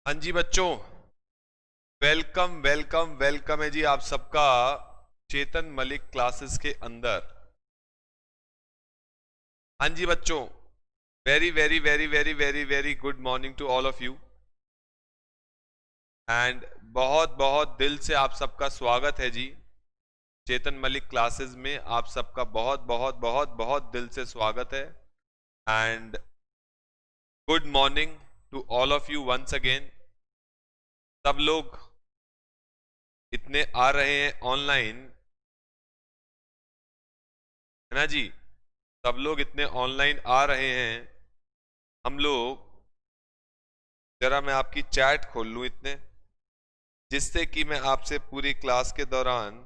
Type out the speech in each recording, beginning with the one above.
हाँ जी बच्चों, वेलकम वेलकम वेलकम है जी आप सबका चेतन मलिक क्लासेस के अंदर। हाँ जी बच्चों, very very very very very very good morning to all of you. And बहुत बहुत दिल से आप सबका स्वागत है जी चेतन मलिक क्लासेस में। आप सबका बहुत बहुत बहुत बहुत दिल से स्वागत है। And good morning to all of you once again. सब लोग इतने आ रहे हैं ऑनलाइन, है ना जी। सब लोग इतने ऑनलाइन आ रहे हैं। हम लोग, जरा मैं आपकी चैट खोल लूं इतने, जिससे कि मैं आपसे पूरी क्लास के दौरान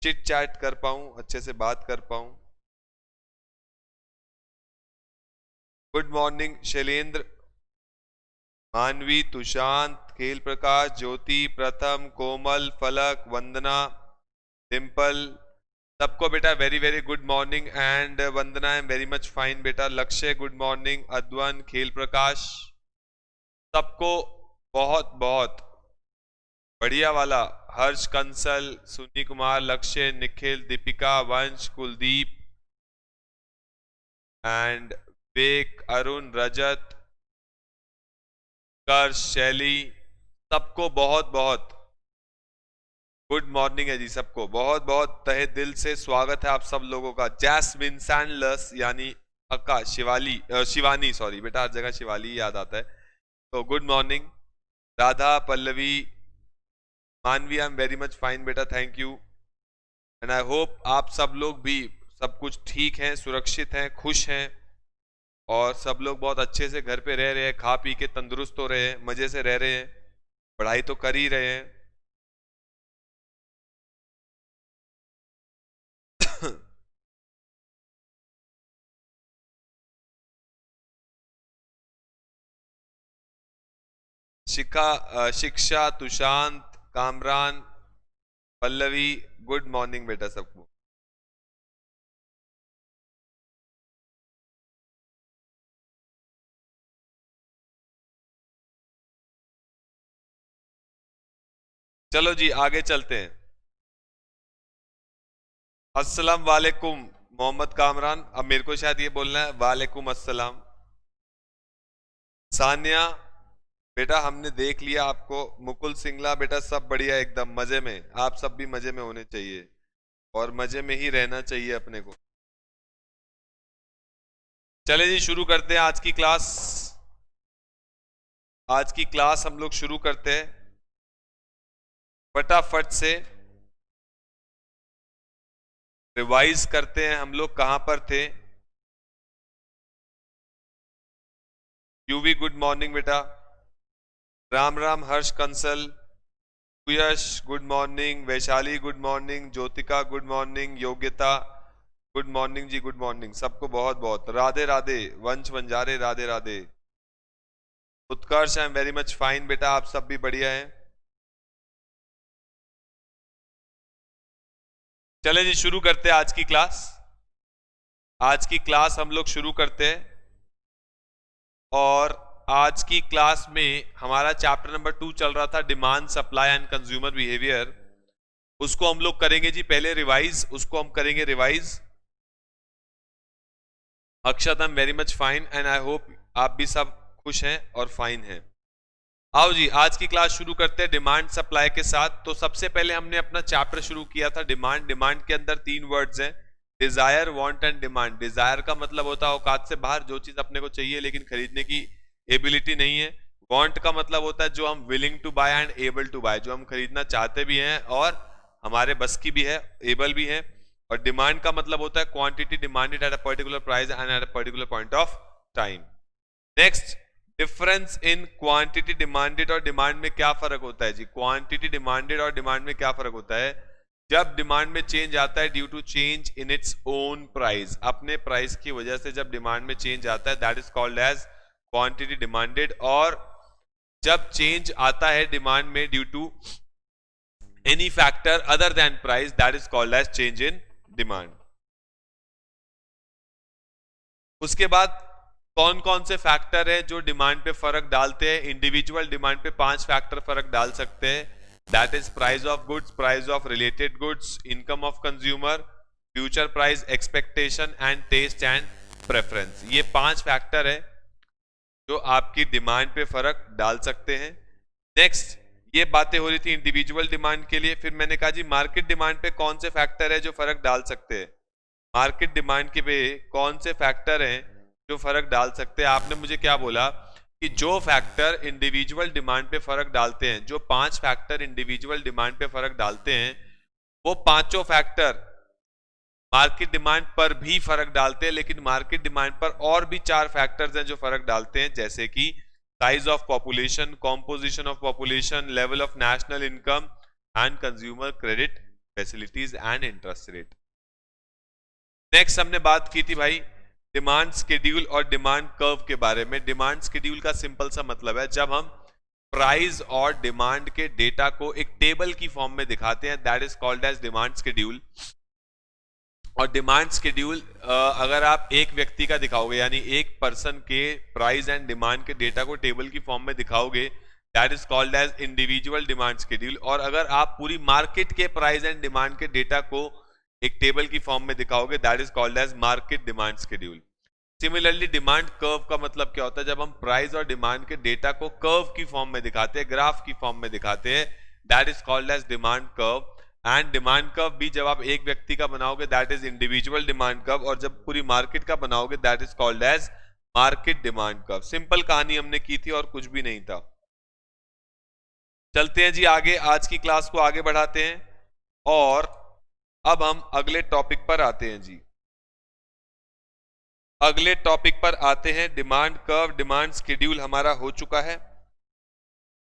चिट चैट कर पाऊं, अच्छे से बात कर पाऊं। गुड मॉर्निंग शैलेंद्र, मानवी, तुशांत, खेल प्रकाश, ज्योति, प्रथम, कोमल, फलक, वंदना, डिम्पल, सबको बेटा very very good morning. And Vandana I am very much fine बेटा। लक्ष्य गुड मॉर्निंग, अद्वन, खेल प्रकाश, सबको बहुत बहुत बढ़िया वाला। हर्ष, कंसल, सुनी कुमार, लक्ष्य, निखिल, दीपिका, वंश, कुलदीप एंड विवेक, अरुण, रजत, कर्ष, शैली, सबको बहुत बहुत गुड मॉर्निंग है जी। सबको बहुत बहुत तहे दिल से स्वागत है आप सब लोगों का। जैस्मिन सैंडलस यानी अक्का, शिवानी सॉरी बेटा, हर जगह शिवाली याद आता है, तो good morning. Radha, Pallavi, Manavi I am very much fine बेटा, thank you. And I hope आप सब लोग भी सब कुछ ठीक हैं, सुरक्षित हैं, खुश हैं, और सब लोग बहुत अच्छे से घर पे रह रहे हैं, खा पी के तंदुरुस्त हो रहे हैं, मजे से रह रहे हैं, पढ़ाई तो कर ही रहे हैं। शिक्षा, तुशांत, कामरान, पल्लवी, गुड मॉर्निंग बेटा सबको। चलो जी आगे चलते हैं। अस्सलाम वालेकुम मोहम्मद कामरान, अब मेरे को शायद ये बोलना है वालेकुम अस्सलाम। सानिया बेटा, हमने देख लिया आपको। मुकुल सिंगला बेटा, सब बढ़िया एकदम मजे में। आप सब भी मजे में होने चाहिए और मजे में ही रहना चाहिए अपने को। चले जी शुरू करते हैं आज की क्लास। आज की क्लास हम लोग शुरू करते हैं फटाफट से। रिवाइज करते हैं हम लोग कहां पर थे। यूवी गुड मॉर्निंग बेटा। Ram Ram Harsh Kansal, Yash good morning, Vaishali good morning, Jyotika good morning, Yogyata good morning ji, good morning सबको बहुत बहुत। Radhe Radhe Vansh Vanjare, Radhe Radhe. Utkarsh I am very much fine बेटा, आप सब भी बढ़िया हैं। चले जी शुरू करते हैं आज की क्लास। आज की क्लास हम लोग शुरू करते हैं, और आज की क्लास में हमारा चैप्टर नंबर 2 चल रहा था, demand, supply and consumer behaviour. उसको हम लोग करेंगे जी पहले रिवाइज, उसको हम करेंगे revise. Akshat I am very much fine and I hope आप भी सब खुश हैं और फाइन हैं। आओ जी आज की क्लास शुरू करते हैं डिमांड सप्लाई के साथ। तो सबसे पहले हमने अपना चैप्टर शुरू किया था डिमांड। डिमांड के अंदर 3 वर्ड्स हैं, desire, want and demand. Desire का मतलब होता है औकात से बाहर, जो चीज अपने को चाहिए लेकिन खरीदने की एबिलिटी नहीं है। वांट का मतलब होता है जो हम willing to buy and able to buy, जो हम खरीदना चाहते भी हैं और हमारे बस की भी है, एबल भी है। और डिमांड का मतलब होता है quantity demanded at a particular price and at a particular point of time. Next, difference in quantity demanded और डिमांड में क्या फर्क होता है जी। क्वांटिटी डिमांडेड और डिमांड में क्या फर्क होता है। जब डिमांड में चेंज आता है due to change in its own price, अपने प्राइस की वजह से जब डिमांड में चेंज आता है that is called as quantity demanded. और जब चेंज आता है डिमांड में due to any factor other than price, that is called as change in demand. उसके बाद कौन कौन से फैक्टर है जो डिमांड पे फर्क डालते हैं? इंडिविजुअल डिमांड पे 5 फैक्टर फर्क डाल सकते हैं, that is price of goods, price of related goods, income of consumer, future price expectation and taste and preference. ये 5 फैक्टर है जो आपकी डिमांड पे फर्क डाल सकते हैं। नेक्स्ट, ये बातें हो रही थी इंडिविजुअल डिमांड के लिए, फिर मैंने कहा जी मार्केट डिमांड पे कौन से फैक्टर है जो फर्क डाल सकते हैं? मार्केट डिमांड के पे कौन से फैक्टर हैं जो फर्क डाल सकते हैं? आपने मुझे क्या बोला कि जो फैक्टर इंडिविजुअल डिमांड पे फर्क डालते हैं, जो 5 फैक्टर इंडिविजुअल डिमांड पे फर्क डालते हैं, वो पांचों फैक्टर मार्केट डिमांड पर भी फर्क डालते हैं, लेकिन मार्केट डिमांड पर और भी 4 फैक्टर्स हैं जो फर्क डालते हैं, जैसे कि size of population, composition of population, level of national income and consumer credit facilities and interest rate. Next हमने बात की थी भाई डिमांड शेड्यूल और डिमांड कर्व के बारे में। डिमांड शेड्यूल का सिंपल सा मतलब है जब हम प्राइस और डिमांड के डेटा को एक टेबल की फॉर्म में दिखाते हैं, that is called as demand schedule. और डिमांड शेड्यूल अगर आप एक व्यक्ति का दिखाओगे, यानी एक पर्सन के प्राइस एंड डिमांड के डेटा को टेबल की फॉर्म में दिखाओगे, that is called as individual demand schedule. और अगर आप पूरी मार्केट के प्राइस एंड डिमांड के डेटा को एक टेबल की फॉर्म में दिखाओगे, that is called as market demand schedule. Similarly demand curve का मतलब क्या होता है? जब हम प्राइस और डिमांड के डेटा को कर्व की फॉर्म में दिखाते हैं, ग्राफ की फॉर्म में दिखाते हैं, that is called as demand curve. And demand curve भी जब आप एक व्यक्ति का बनाओगे, that is individual demand curve, और जब पूरी मार्केट का बनाओगे, that is called as market demand curve. Simple कहानी हमने की थी और कुछ भी नहीं था। चलते हैं जी आगे, आज की क्लास को आगे बढ़ाते हैं और अब हम अगले टॉपिक पर आते हैं जी। अगले टॉपिक पर आते हैं, डिमांड कर्व, डिमांड शेड्यूल हमारा हो चुका है।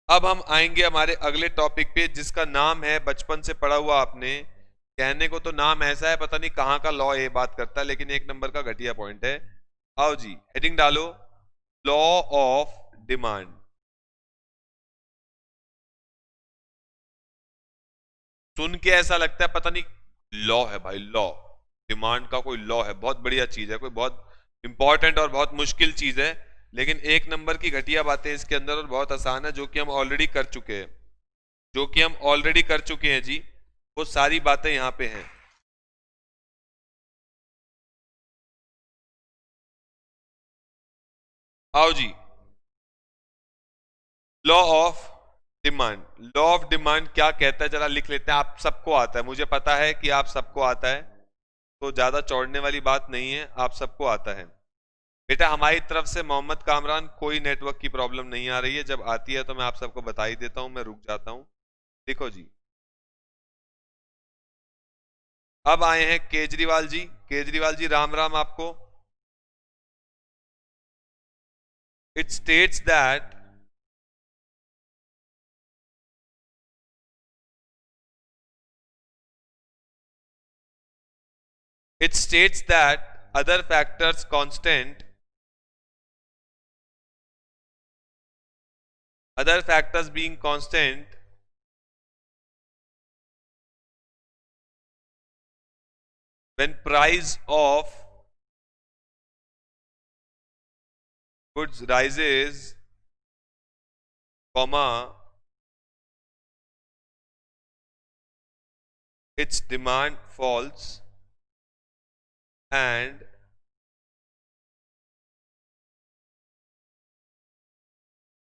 अब हम आएंगे हमारे अगले टॉपिक पे जिसका नाम है, बचपन से पढ़ा हुआ आपने, कहने को तो नाम ऐसा है पता नहीं कहाँ का लॉ ये बात करता है, लेकिन एक नंबर का घटिया पॉइंट है। आओ जी हेडिंग डालो, लॉ ऑफ डिमांड। सुन के ऐसा लगता है पता नहीं लॉ है भाई, लॉ डिमांड का कोई लॉ है, बहुत बढ़िया चीज है, कोई बहुत इंपॉर्टेंट और बहुत मुश्किल चीज है, लेकिन एक नंबर की घटिया बातें इसके अंदर और बहुत आसान है, जो कि हम ऑलरेडी कर चुके हैं, जो कि हम ऑलरेडी कर चुके हैं जी, वो सारी बातें यहां पे हैं। आओ जी, law of demand. Law of demand क्या कहता है जरा लिख लेते हैं। आप सबको आता है, मुझे पता है कि आप सबको आता है, तो ज्यादा चौड़ने वाली बात नहीं है, आप सबको आता है बेटा। हमारी तरफ से मोहम्मद कामरान कोई नेटवर्क की प्रॉब्लम नहीं आ रही है, जब आती है तो मैं आप सबको बता ही देता हूं, मैं रुक जाता हूं। देखो जी, अब आए हैं केजरीवाल जी। केजरीवाल जी राम राम आपको। It states that it states that other factors constant, other factors being constant, when price of goods rises, comma, its demand falls, and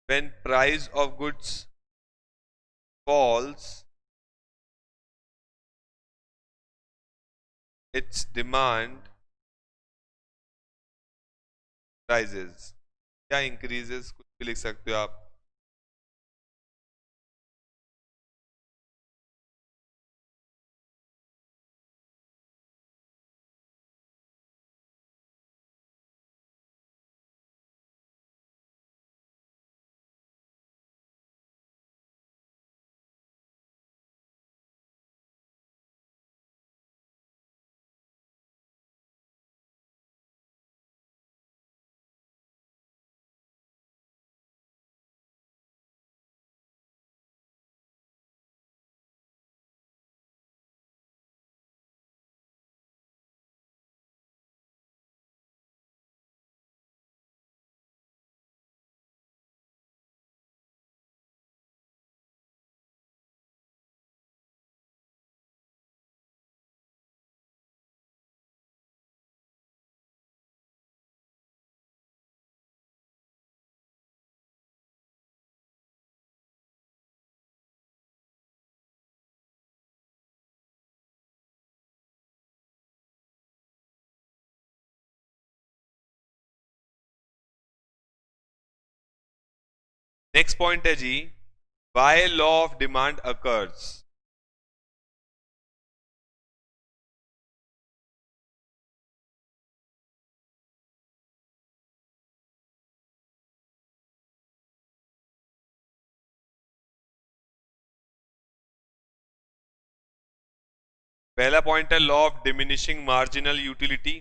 when price of goods falls, its demand rises, क्या increases, कुछ भी लिख सकते हो आप। Next point है जी, by law of demand occurs. पहला पॉइंट है law of diminishing marginal utility.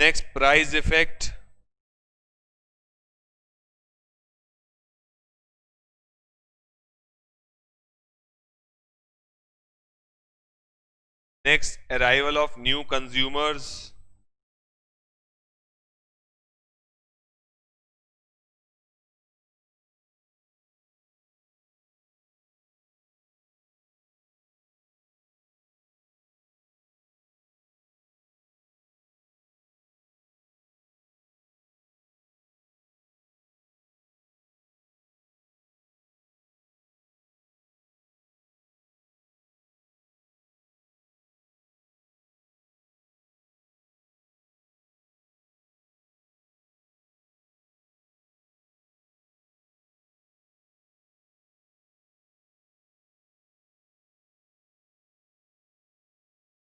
Next price effect. Next arrival of new consumers.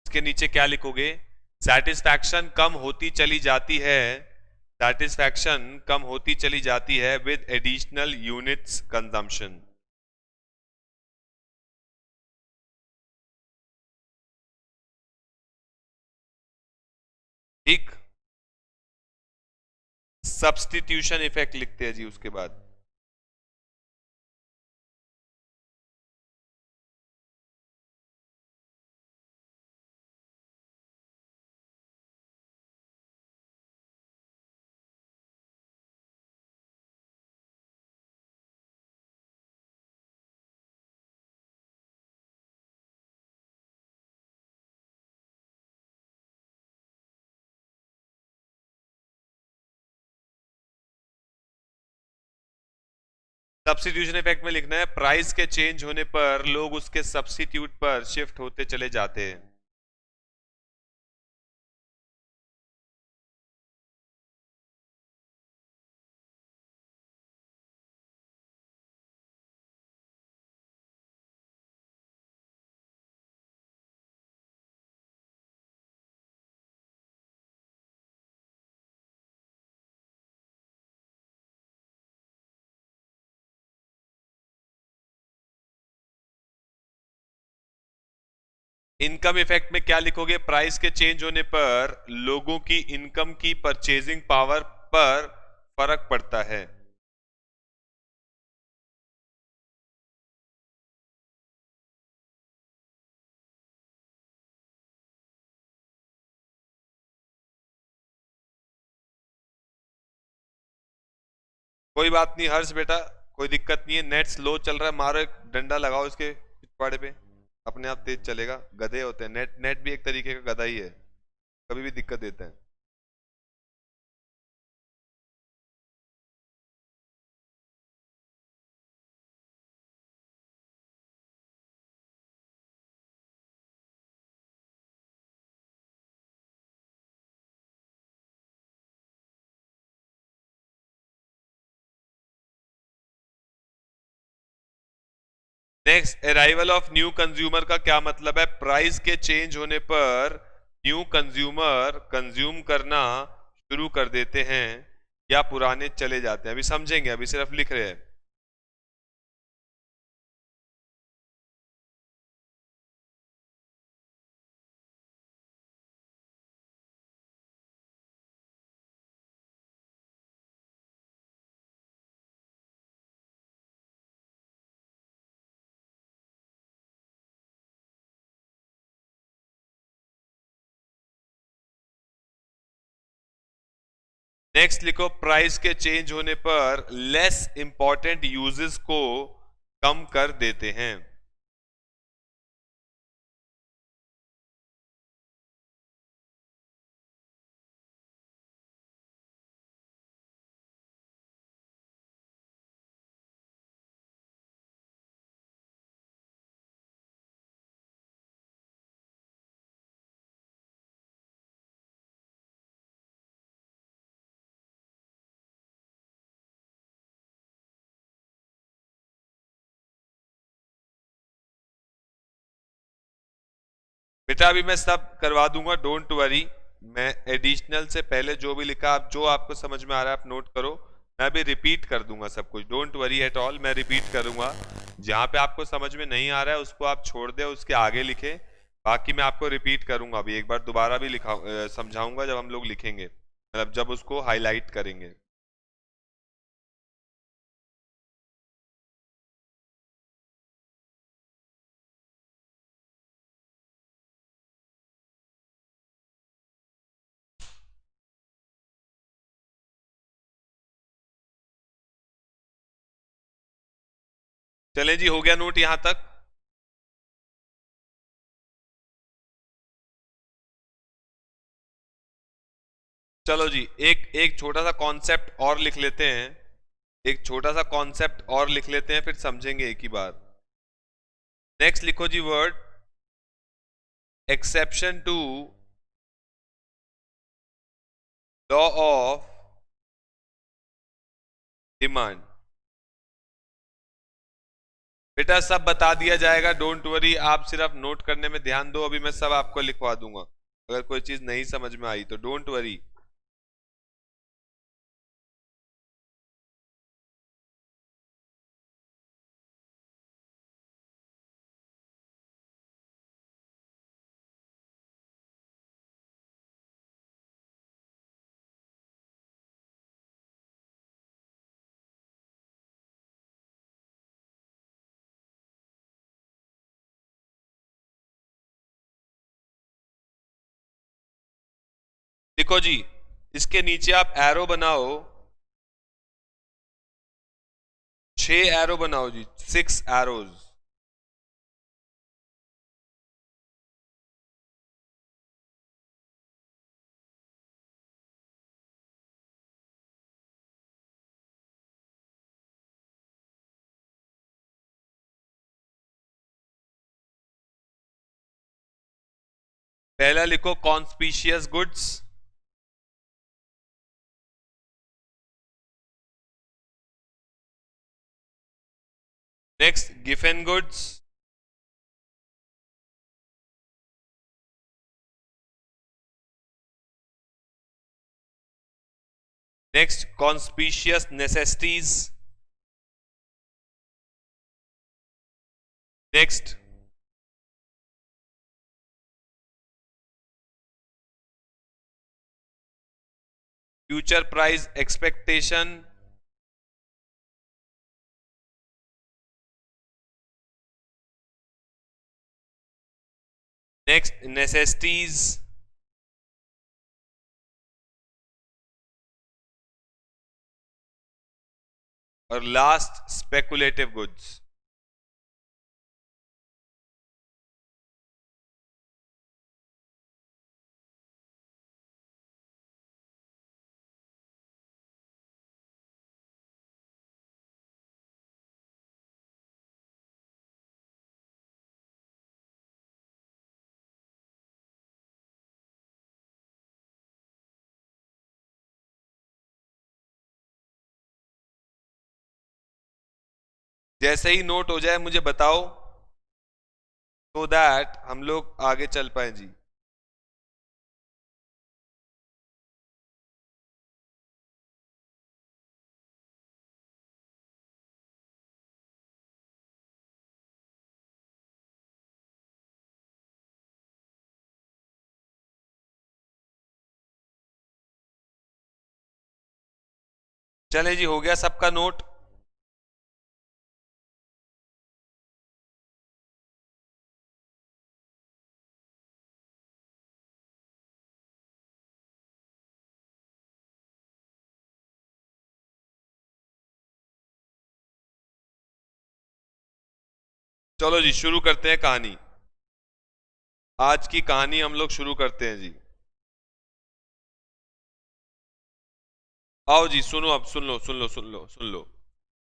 इसके नीचे क्या लिखोगे? सेटिस्फैक्शन कम होती चली जाती है, सेटिस्फैक्शन कम होती चली जाती है विद एडिशनल यूनिट्स कंजम्पशन। ठीक, सब्स्टिट्यूशन इफेक्ट लिखते हैं जी उसके बाद। सब्स्टिट्यूशन इफेक्ट में लिखना है प्राइस के चेंज होने पर लोग उसके सब्स्टिट्यूट पर शिफ्ट होते चले जाते हैं। इनकम इफेक्ट में क्या लिखोगे? प्राइस के चेंज होने पर लोगों की इनकम की परचेजिंग पावर पर फर्क पड़ता है। कोई बात नहीं हर्ष बेटा, कोई दिक्कत नहीं है, नेट स्लो चल रहा है, मारो एक डंडा लगाओ इसके पिछवाड़े पे, अपने आप तेज चलेगा। गधे होते हैं, नेट नेट भी एक तरीके का गधा ही है, कभी भी दिक्कत देता है। Next arrival of new consumer का क्या मतलब है? प्राइस के चेंज होने पर न्यू कंज्यूमर कंज्यूम करना शुरू कर देते हैं या पुराने चले जाते हैं। अभी समझेंगे, अभी सिर्फ लिख रहे हैं। नेक्स्ट लिखो प्राइस के चेंज होने पर लेस इंपॉर्टेंट यूजेस को कम कर देते हैं। बेटा अभी मैं सब करवा दूंगा, डोंट वरी। मैं एडिशनल से पहले जो भी लिखा, आप जो आपको समझ में आ रहा है आप नोट करो। मैं अभी रिपीट कर दूंगा सब कुछ, डोंट वरी एट ऑल। मैं रिपीट करूंगा, जहां पे आपको समझ में नहीं आ रहा है उसको आप छोड़ दे, उसके आगे लिखे। बाकी मैं आपको रिपीट करूंगा अभी एक बार दोबारा भी लिखा समझाऊंगा जब हम लोग लिखेंगे, मतलब जब उसको हाईलाइट करेंगे। चलें जी, हो गया नोट यहां तक। चलो जी, एक एक छोटा सा कॉन्सेप्ट और लिख लेते हैं। एक छोटा सा कॉन्सेप्ट और लिख लेते हैं, फिर समझेंगे एक ही बार। नेक्स्ट लिखो जी word exception to law of demand. बेटा सब बता दिया जाएगा, डोंट वरी, आप सिर्फ नोट करने में ध्यान दो। अभी मैं सब आपको लिखवा दूंगा, अगर कोई चीज नहीं समझ में आई तो डोंट वरी। देखो जी, इसके नीचे आप एरो बनाओ, 6 एरो बनाओ जी, 6 एरोज। पहला लिखो conspicuous goods, next Giffen goods, next conspicuous necessities, next future price expectation, next necessities, और लास्ट स्पेकुलेटिव गुड्स। जैसे ही नोट हो जाए मुझे बताओ, so दैट हम लोग आगे चल पाए जी। चले जी, हो गया सबका नोट। चलो जी शुरू करते हैं कहानी। आज की कहानी हम लोग शुरू करते हैं जी। आओ जी सुनो, अब सुन लो सुन लो सुन लो सुन लो।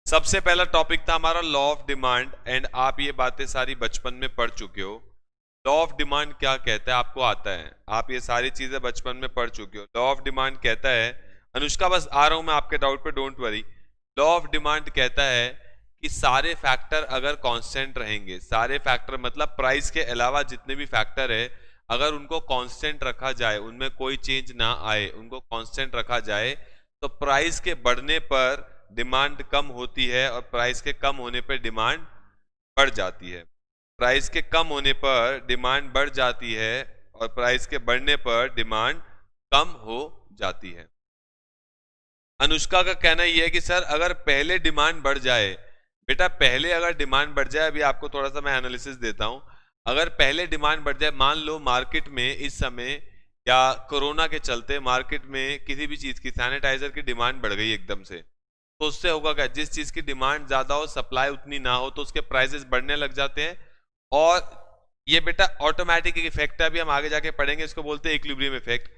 सबसे पहला टॉपिक था हमारा लॉ ऑफ डिमांड, एंड आप ये बातें सारी बचपन में पढ़ चुके हो। लॉ ऑफ डिमांड क्या कहता है आपको आता है, आप ये सारी चीजें बचपन में पढ़ चुके हो। लॉ ऑफ डिमांड कहता है, अनुष्का बस आ रहा हूं मैं आपके डाउट पे, don't worry. Law of demand कहता है कि सारे फैक्टर अगर कांस्टेंट रहेंगे, सारे फैक्टर मतलब प्राइस के अलावा जितने भी फैक्टर है, अगर उनको कांस्टेंट रखा जाए, उनमें कोई चेंज ना आए, उनको कांस्टेंट रखा जाए, तो प्राइस के बढ़ने पर डिमांड कम होती है और प्राइस के कम होने पर डिमांड बढ़ जाती है। प्राइस के कम होने पर डिमांड बढ़ जाती है और प्राइस के बढ़ने पर डिमांड कम हो जाती है। अनुष्का का कहना यह है कि सर अगर पहले डिमांड बढ़ जाए, बेटा पहले अगर डिमांड बढ़ जाए, अभी आपको थोड़ा सा मैं एनालिसिस देता हूं। अगर पहले डिमांड बढ़ जाए, मान लो मार्केट में इस समय या कोरोना के चलते मार्केट में किसी भी चीज की, सैनिटाइजर की डिमांड बढ़ गई एकदम से, तो उससे होगा क्या, जिस चीज की डिमांड ज्यादा हो, सप्लाई उतनी ना हो, तो उसके प्राइसेस बढ़ने लग जाते हैं। और ये बेटा ऑटोमेटिक इफेक्ट है, अभी हम आगे जाके पढ़ेंगे, इसको बोलते हैं इक्विलिब्रियम इफेक्ट।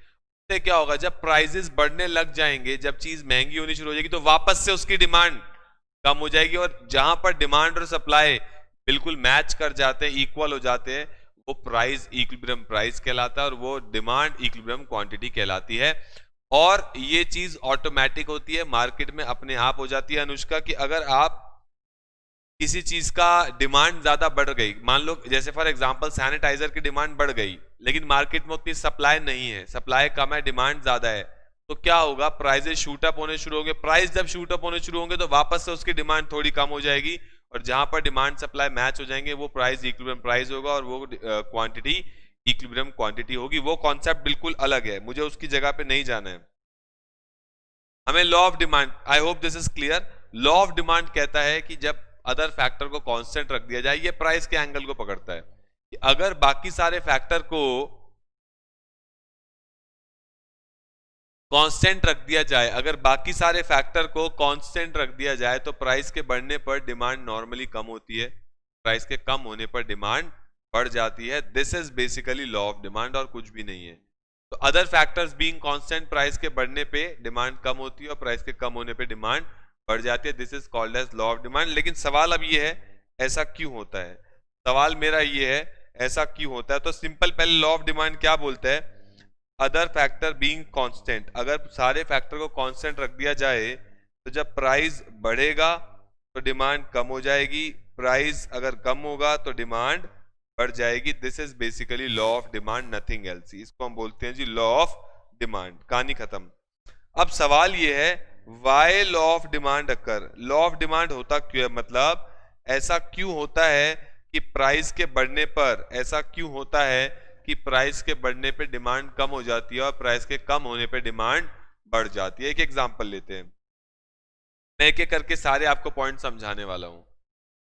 से क्या होगा, जब प्राइसेस बढ़ने लग जाएंगे, जब चीज महंगी होनी शुरू हो जाएगी, तो वापस से उसकी डिमांड कम हो जाएगी, और जहां पर डिमांड और सप्लाई बिल्कुल मैच कर जाते हैं, इक्वल हो जाते हैं, वो प्राइस इक्विलिब्रियम प्राइस कहलाता है और वो डिमांड इक्विलिब्रियम क्वांटिटी कहलाती है। और ये चीज ऑटोमेटिक होती है, मार्केट में अपने आप हो जाती है अनुष्का, कि अगर आप किसी चीज का डिमांड ज्यादा बढ़ गई, मान लो जैसे फॉर एग्जांपल सैनिटाइजर की डिमांड बढ़ गई, लेकिन मार्केट में उतनी सप्लाई नहीं है, सप्लाई कम है, डिमांड ज्यादा है, तो क्या होगा, प्राइसेस शूट अप होने शुरू होंगे। प्राइस जब शूट अप होने शुरू होंगे तो वापस से उसकी डिमांड थोड़ी कम हो जाएगी, और जहां पर डिमांड सप्लाई मैच हो जाएंगे, वो प्राइस इक्विलिब्रियम प्राइस होगा और वो क्वांटिटी इक्विलिब्रियम क्वांटिटी होगी। वो कॉन्सेप्ट बिल्कुल अलग है, मुझे उसकी जगह पे नहीं जाना है, हमें law of demand, I hope this is clear. Law of demand कहता है कि जब अदर फैक्टर को कांस्टेंट रख दिया जाए, ये प्राइस के एंगल को पकड़ता है, कि अगर बाकी सारे फैक्टर को कांस्टेंट रख दिया जाए, अगर बाकी सारे फैक्टर को कांस्टेंट रख दिया जाए, तो प्राइस के बढ़ने पर डिमांड नॉर्मली कम होती है, प्राइस के कम होने पर डिमांड बढ़ जाती है। This is basically law of demand और कुछ भी नहीं है। तो other factors being constant, price के बढ़ने पे डिमांड कम होती है और प्राइस के कम होने पे डिमांड बढ़ जाती है। This is called as law of demand. लेकिन सवाल अब ये है, ऐसा क्यों होता है, सवाल मेरा ये है, ऐसा क्यों होता है। तो सिंपल पहले लॉ ऑफ डिमांड क्या बोलता है, अदर फैक्टर बीइंग कांस्टेंट, अगर सारे फैक्टर को कांस्टेंट रख दिया जाए, तो जब प्राइस बढ़ेगा तो डिमांड कम हो जाएगी, प्राइस अगर कम होगा तो डिमांड बढ़ जाएगी। This is basically law of demand, nothing else. इसको हम बोलते हैं जी लॉ ऑफ डिमांड, कहानी खत्म। अब सवाल ये है, why law of demand occur, law of demand होता क्यों है, मतलब ऐसा क्यों होता है कि प्राइस के बढ़ने पर, ऐसा क्यों होता है कि प्राइस के बढ़ने पे डिमांड कम हो जाती है और प्राइस के कम होने पे डिमांड बढ़ जाती है। एक एग्जांपल लेते हैं, मैं एक एक करके सारे आपको पॉइंट समझाने वाला हूं।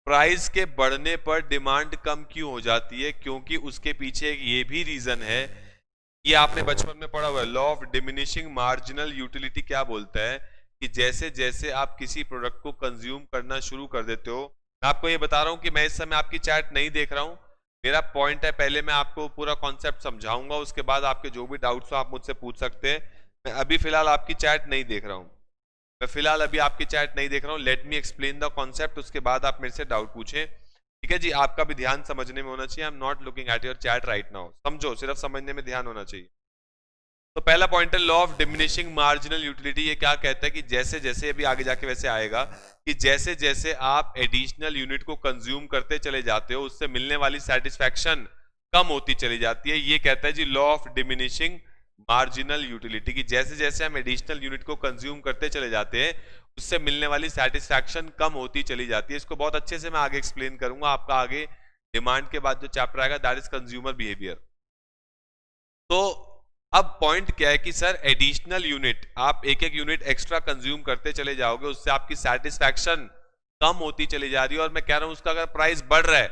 प्राइस के बढ़ने पर डिमांड कम क्यों हो जाती है, क्योंकि उसके पीछे एक ये भी रीजन है, ये आपने बचपन में पढ़ा हुआ है, law of diminishing marginal utility क्या बोलता है, कि जैसे जैसे आप किसी प्रोडक्ट को कंज्यूम करना शुरू कर देते हो, मैं आपको ये बता रहा हूं कि मैं इस समय आपकी चैट नहीं देख रहा हूं, मेरा पॉइंट है, पहले मैं आपको पूरा कॉन्सेप्ट समझाऊंगा, उसके बाद आपके जो भी डाउट्स हो आप मुझसे पूछ सकते हैं। मैं अभी फिलहाल आपकी चैट नहीं देख रहा हूं, मैं फिलहाल अभी आपकी चैट नहीं देख रहा हूं, let me explain the concept, उसके बाद आप मेरे से डाउट पूछें, ठीक है जी। आपका भी ध्यान समझने में होना चाहिए, I am not looking at your chat right now, समझो, सिर्फ समझने में ध्यान होना चाहिए। तो पहला पॉइंट है law of diminishing marginal utility, ये क्या कहता है कि जैसे जैसे, अभी आगे जाके वैसे आएगा, कि जैसे जैसे आप एडिशनल यूनिट को कंज्यूम करते चले जाते हो, उससे मिलने वाली सेटिस्फैक्शन कम होती चली जाती है। ये कहता है जी law of diminishing marginal utility, की जैसे जैसे हम एडिशनल यूनिट को कंज्यूम करते चले जाते हैं, उससे मिलने वाली सेटिस्फैक्शन कम होती चली जाती है। इसको बहुत अच्छे से मैं आगे एक्सप्लेन करूंगा, आपका आगे डिमांड के बाद जो चैप्टर आएगा दैट इज कंज्यूमर बिहेवियर। तो अब पॉइंट क्या है कि सर एडिशनल यूनिट, आप एक एक यूनिट एक्स्ट्रा कंज्यूम करते चले जाओगे, उससे आपकी सेटिस्फैक्शन कम होती चली जा रही है, और मैं कह रहा हूं उसका अगर प्राइस बढ़ रहा है